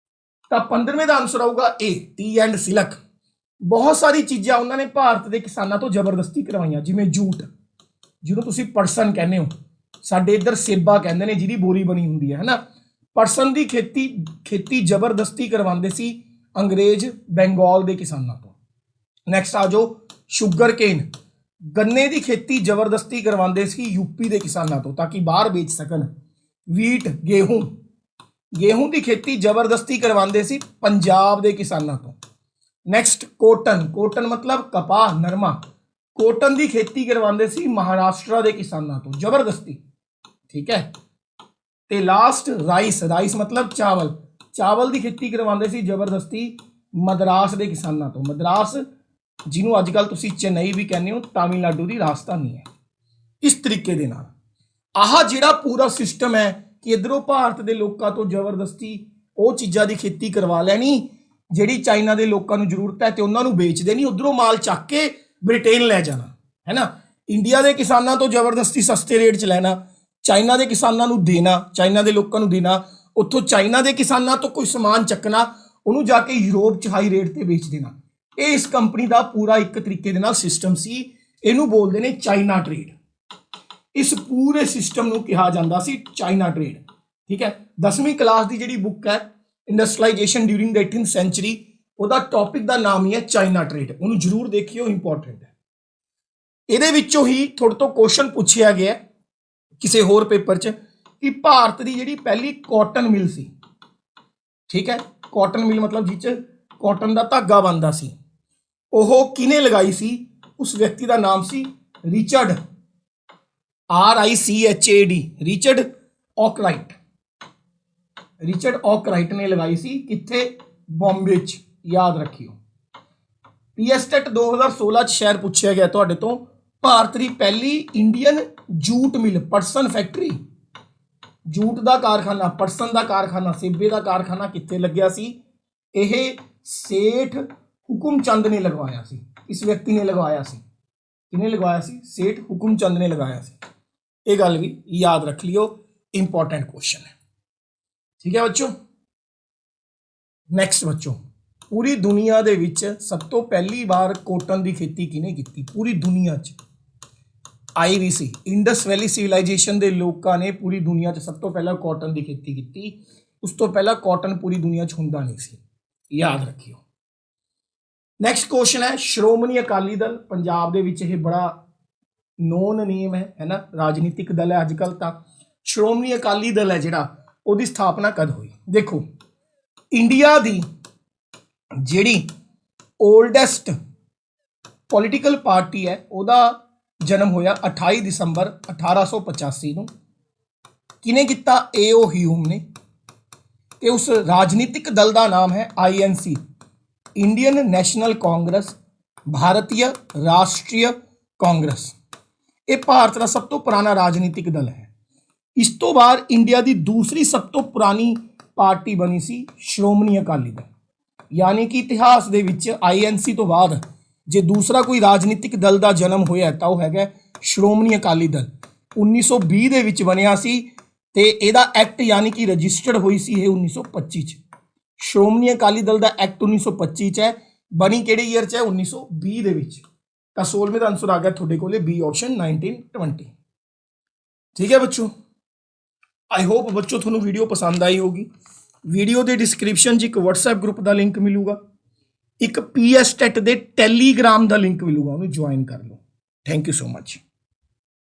ਤਾਂ 15ਵੇਂ ਦਾ ਆਨਸਰ ਆਊਗਾ ਏ, ਟੀ ਐਂਡ ਸਿਲਕ। ਬਹੁਤ ਸਾਰੀ ਚੀਜ਼ਾਂ ਉਹਨਾਂ ਨੇ ਭਾਰਤ ਦੇ ਕਿਸਾਨਾਂ ਤੋਂ ਜ਼ਬਰਦਸਤੀ ਕਰਵਾਈਆਂ, ਜਿਵੇਂ ਜੂਟ, ਜਿਹਨੂੰ ਤੁਸੀਂ ਪਰਸਨ ਕਹਿੰਦੇ ਹੋ, ਸਾਡੇ ਇੱਧਰ ਸੇਬਾ ਕਹਿੰਦੇ ਨੇ, ਜਿਹਦੀ ਬੋਰੀ ਬਣੀ ਹੁੰਦੀ ਹੈ ਨਾ। ਪਰਸਨ ਦੀ ਖੇਤੀ ਜ਼ਬਰਦਸਤੀ ਕਰਵਾਉਂਦੇ ਸੀ ਅੰਗਰੇਜ਼ ਬੰਗਾਲ ਦੇ ਕਿਸਾਨਾਂ ਤੋਂ। ਨੈਕਸਟ ਆ ਜਾਓ ਸ਼ੂਗਰ ਕੇਨ, ਗੰਨੇ ਦੀ ਖੇਤੀ ਜ਼ਬਰਦਸਤੀ ਕਰਵਾਉਂਦੇ ਸੀ ਯੂਪੀ ਦੇ ਕਿਸਾਨਾਂ ਤੋਂ ਤਾਂ ਕਿ ਬਾਹਰ ਵੇਚ ਸਕਣ। ਵੀਟ, ਗੇਹੂੰ ਦੀ ਖੇਤੀ ਜ਼ਬਰਦਸਤੀ ਕਰਵਾਉਂਦੇ ਸੀ ਪੰਜਾਬ ਦੇ ਕਿਸਾਨਾਂ ਤੋਂ। ਨੈਕਸਟ ਕੋਟਨ ਮਤਲਬ ਕਪਾਹ, ਨਰਮਾ। ਕੋਟਨ ਦੀ ਖੇਤੀ ਕਰਵਾਉਂਦੇ ਸੀ ਮਹਾਰਾਸ਼ਟਰ ਦੇ ਕਿਸਾਨਾਂ ਤੋਂ ਜ਼ਬਰਦਸਤੀ। ਠੀਕ ਹੈ। ਤੇ ਲਾਸਟ ਰਾਈਸ ਮਤਲਬ ਚਾਵਲ ਦੀ ਖੇਤੀ ਕਰਵਾਉਂਦੇ ਸੀ ਜ਼ਬਰਦਸਤੀ ਮਦਰਾਸ ਦੇ ਕਿਸਾਨਾਂ ਤੋਂ। ਮਦਰਾਸ ਜਿਹਨੂੰ ਅੱਜ ਕੱਲ ਤੁਸੀਂ ਚੇਨਈ ਵੀ ਕਹਿੰਦੇ ਹੋ, ਤਾਮਿਲਨਾਡੂ ਦੀ ਰਾਜਧਾਨੀ ਹੈ। ਇਸ ਤਰੀਕੇ ਦੇ ਨਾਲ ਆਹ ਜਿਹੜਾ ਪੂਰਾ ਸਿਸਟਮ ਹੈ ਕਿ ਇਧਰੋਂ ਭਾਰਤ ਦੇ ਲੋਕਾਂ ਤੋਂ ਜ਼ਬਰਦਸਤੀ ਉਹ ਚੀਜ਼ਾਂ ਦੀ ਖੇਤੀ ਕਰਵਾ ਲੈਣੀ ਜਿਹੜੀ ਚਾਈਨਾ ਦੇ ਲੋਕਾਂ ਨੂੰ ਜ਼ਰੂਰਤ ਹੈ ਤੇ ਉਹਨਾਂ ਨੂੰ ਵੇਚ ਦੇਣੀ, ਉਧਰੋਂ ਮਾਲ ਚੱਕ ਕੇ ਬ੍ਰਿਟੇਨ ਲੈ ਜਾਣਾ, ਹੈ ਨਾ। ਇੰਡੀਆ ਦੇ ਕਿਸਾਨਾਂ ਤੋਂ ਜ਼ਬਰਦਸਤੀ ਸਸਤੇ ਰੇਟ 'ਚ ਲੈਣਾ, ਚਾਈਨਾ ਦੇ ਕਿਸਾਨਾਂ ਨੂੰ ਦੇਣਾ, ਚਾਈਨਾ ਦੇ ਲੋਕਾਂ ਨੂੰ ਦੇਣਾ, ਉੱਥੋਂ ਚਾਈਨਾ ਦੇ ਕਿਸਾਨਾਂ ਤੋਂ ਕੋਈ ਸਮਾਨ ਚੱਕਣਾ, ਉਹਨੂੰ ਜਾ ਕੇ ਯੂਰਪ 'ਚ ਹਾਈ ਰੇਟ ਤੇ ਵੇਚ ਦੇਣਾ। ਇਹ ਇਸ ਕੰਪਨੀ ਦਾ ਪੂਰਾ ਇੱਕ ਤਰੀਕੇ ਦੇ ਨਾਲ ਸਿਸਟਮ ਸੀ। ਇਹਨੂੰ ਬੋਲਦੇ ਨੇ ਚਾਈਨਾ ਟ੍ਰੇਡ। ਇਸ ਪੂਰੇ ਸਿਸਟਮ ਨੂੰ ਕਿਹਾ ਜਾਂਦਾ ਸੀ ਚਾਈਨਾ ਟ੍ਰੇਡ, ਠੀਕ ਹੈ। 10ਵੀਂ ਕਲਾਸ ਦੀ ਜਿਹੜੀ ਬੁੱਕ ਹੈ industrialisation during the 18th century, ਉਹਦਾ ਟੌਪਿਕ ਦਾ ਨਾਮ ਹੀ ਹੈ ਚਾਈਨਾ ਟ੍ਰੇਡ। ਉਹਨੂੰ ਜ਼ਰੂਰ ਦੇਖਿਓ, ਇੰਪੋਰਟੈਂਟ ਹੈ। ਇਹਦੇ ਵਿੱਚੋਂ ਹੀ ਤੁਹਾਡੇ ਤੋਂ ਕੁਐਸਚਨ ਪੁੱਛਿਆ ਗਿਆ ਕਿਸੇ ਹੋਰ ਪੇਪਰ 'ਚ ਕਿ ਭਾਰਤ ਦੀ ਜਿਹੜੀ ਪਹਿਲੀ ਕਾਟਨ ਮਿਲ ਸੀ, ਠੀਕ ਹੈ, ਕਾਟਨ ਮਿਲ ਮਤਲਬ ਜਿਹ 'ਚ ਕਾਟਨ ਦਾ ਧਾਗਾ ਬਣਦਾ ਸੀ, ਉਹ ਕਿਹਨੇ ਲਗਾਈ ਸੀ? ਉਸ ਵਿਅਕਤੀ ਦਾ ਨਾਮ ਸੀ ਰਿਚਰਡ RICHAD, ਰਿਚਰਡ ਆਰਕਰਾਈਟ। ਰਿਚਰਡ ਆਰਕਰਾਈਟ ਨੇ ਲਗਾਈ ਸੀ ਕਿੱਥੇ? ਬੰਬੇ 'ਚ, ਯਾਦ ਰੱਖਿਓ। PSTET 2016 'ਚ ਸ਼ਾਇਦ ਪੁੱਛਿਆ ਗਿਆ ਤੁਹਾਡੇ ਤੋਂ, ਭਾਰਤ ਦੀ ਪਹਿਲੀ ਇੰਡੀਅਨ ਜੂਟ ਮਿਲ, ਪਟਸਨ ਫੈਕਟਰੀ, ਜੂਟ ਦਾ ਕਾਰਖਾਨਾ, ਪਟਸਨ ਦਾ ਕਾਰਖਾਨਾ, ਸੇਬੇ ਦਾ ਕਾਰਖਾਨਾ ਕਿੱਥੇ ਲੱਗਿਆ ਸੀ? ਇਹ ਸੇਠ ਹੁਕਮ ਚੰਦ ਨੇ ਲਗਵਾਇਆ ਸੀ। ਇਸ ਵਿਅਕਤੀ ਨੇ ਲਗਵਾਇਆ ਸੀ। ਕਿਹਨੇ ਲਗਵਾਇਆ ਸੀ? ਸੇਠ ਹੁਕਮ ਚੰਦ ਨੇ ਲਗਾਇਆ ਸੀ। ਇਹ ਗੱਲ ਵੀ ਯਾਦ ਰੱਖ ਲਿਓ, ਇੰਪੋਰਟੈਂਟ ਕੁਐਸਚਨ ਹੈ, ਠੀਕ ਹੈ ਬੱਚੋ। ਨੈਕਸਟ ਬੱਚੋ, ਪੂਰੀ ਦੁਨੀਆ ਦੇ ਵਿੱਚ ਸਭ ਤੋਂ ਪਹਿਲੀ ਵਾਰ ਕੋਟਨ ਦੀ ਖੇਤੀ ਕਿਹਨੇ ਕੀਤੀ? ਪੂਰੀ ਦੁਨੀਆ 'ਚ IVC, ਇੰਡਸ ਵੈਲੀ ਸਿਵਲਾਈਜੇਸ਼ਨ ਦੇ ਲੋਕਾਂ ਨੇ ਪੂਰੀ ਦੁਨੀਆ 'ਚ ਸਭ ਤੋਂ ਪਹਿਲਾਂ ਕਾਟਨ ਦੀ ਖੇਤੀ ਕੀਤੀ। ਉਸ ਤੋਂ ਪਹਿਲਾਂ ਕਾਟਨ ਪੂਰੀ ਦੁਨੀਆ 'ਚ ਹੁੰਦਾ ਨਹੀਂ ਸੀ, ਯਾਦ ਰੱਖਿਓ। ਨੈਕਸਟ ਕੁਐਸਚਨ ਹੈ ਸ਼੍ਰੋਮਣੀ ਅਕਾਲੀ ਦਲ। ਪੰਜਾਬ ਦੇ ਵਿੱਚ ਇਹ ਬੜਾ ਨੋਨ ਨੇਮ ਹੈ ਨਾ, ਰਾਜਨੀਤਿਕ ਦਲ ਹੈ ਅੱਜ ਕੱਲ੍ਹ। ਤਾਂ ਸ਼੍ਰੋਮਣੀ ਅਕਾਲੀ ਦਲ ਹੈ ਜਿਹੜਾ, ਉਹਦੀ ਸਥਾਪਨਾ ਕਦ ਹੋਈ? ਦੇਖੋ, ਇੰਡੀਆ ਦੀ ਜਿਹੜੀ ਓਲਡੈਸਟ ਪੋਲੀਟੀਕਲ ਪਾਰਟੀ ਹੈ ਉਹਦਾ ਜਨਮ ਹੋਇਆ 28 ਦਸੰਬਰ 1885 ਨੂੰ। ਕਿਹਨੇ ਕੀਤਾ? AO ਹਿਊਮ ਨੇ। ਤੇ ਉਸ ਰਾਜਨੀਤਿਕ ਦਲ ਦਾ ਨਾਮ ਹੈ INC, ਇੰਡੀਅਨ ਨੈਸ਼ਨਲ ਕਾਂਗਰਸ, ਭਾਰਤੀय ਰਾਸ਼ਟਰੀ ਕਾਂਗਰਸ। ਇਹ ਭਾਰਤ ਦਾ ਸਭ ਤੋਂ ਪੁਰਾਣਾ ਰਾਜਨੀਤਿਕ ਦਲ ਹੈ। ਇਸ ਤੋਂ ਬਾਅਦ ਇੰਡੀਆ ਦੀ ਦੂਸਰੀ ਸਭ ਤੋਂ ਪੁਰਾਣੀ ਪਾਰਟੀ ਬਣੀ ਸੀ ਸ਼੍ਰੋਮਣੀ ਅਕਾਲੀ ਦਲ। ਯਾਨੀ ਕਿ ਇਤਿਹਾਸ ਦੇ ਵਿੱਚ INC ਤੋਂ ਬਾਅਦ ਜੇ ਦੂਸਰਾ ਕੋਈ ਰਾਜਨੀਤਿਕ ਦਲ ਦਾ ਜਨਮ ਹੋਇਆ ਤਾਂ ਉਹ ਹੈਗਾ ਸ਼੍ਰੋਮਣੀ ਅਕਾਲੀ ਦਲ। 1920 ਦੇ ਵਿੱਚ ਬਣਿਆ ਸੀ ਤੇ ਇਹਦਾ ਐਕਟ ਯਾਨੀ ਕਿ ਰਜਿਸਟਰਡ ਹੋਈ ਸੀ ਇਹ 1925 ਚ। ਸ਼੍ਰੋਮਣੀ ਅਕਾਲੀ ਦਲ ਦਾ ਐਕਟ 1925 ਚ ਹੈ, ਬਣੀ ਕਿਹੜੇ ਈਅਰ ਚ ਹੈ? 1920 ਦੇ ਵਿੱਚ। ਤਾਂ 16ਵੇਂ ਦਾ ਆਨਸਰ ਆ ਗਿਆ ਤੁਹਾਡੇ ਕੋਲੇ B ਆਪਸ਼ਨ 1920। ਠੀਕ ਹੈ ਬੱਚੋ, ਆਈ ਹੋਪ ਬੱਚੋ ਤੁਹਾਨੂੰ ਵੀਡੀਓ ਪਸੰਦ ਆਈ ਹੋਗੀ। ਵੀਡੀਓ ਦੇ ਡਿਸਕ੍ਰਿਪਸ਼ਨ 'ਚ ਇੱਕ WhatsApp ਗਰੁੱਪ ਦਾ ਲਿੰਕ ਮਿਲੂਗਾ, ਇੱਕ PSTET ਦੇ ਟੈਲੀਗ੍ਰਾਮ ਦਾ ਲਿੰਕ ਮਿਲੂਗਾ, ਉਹਨੂੰ ਜੁਆਇਨ ਕਰ ਲਓ। Thank you so much.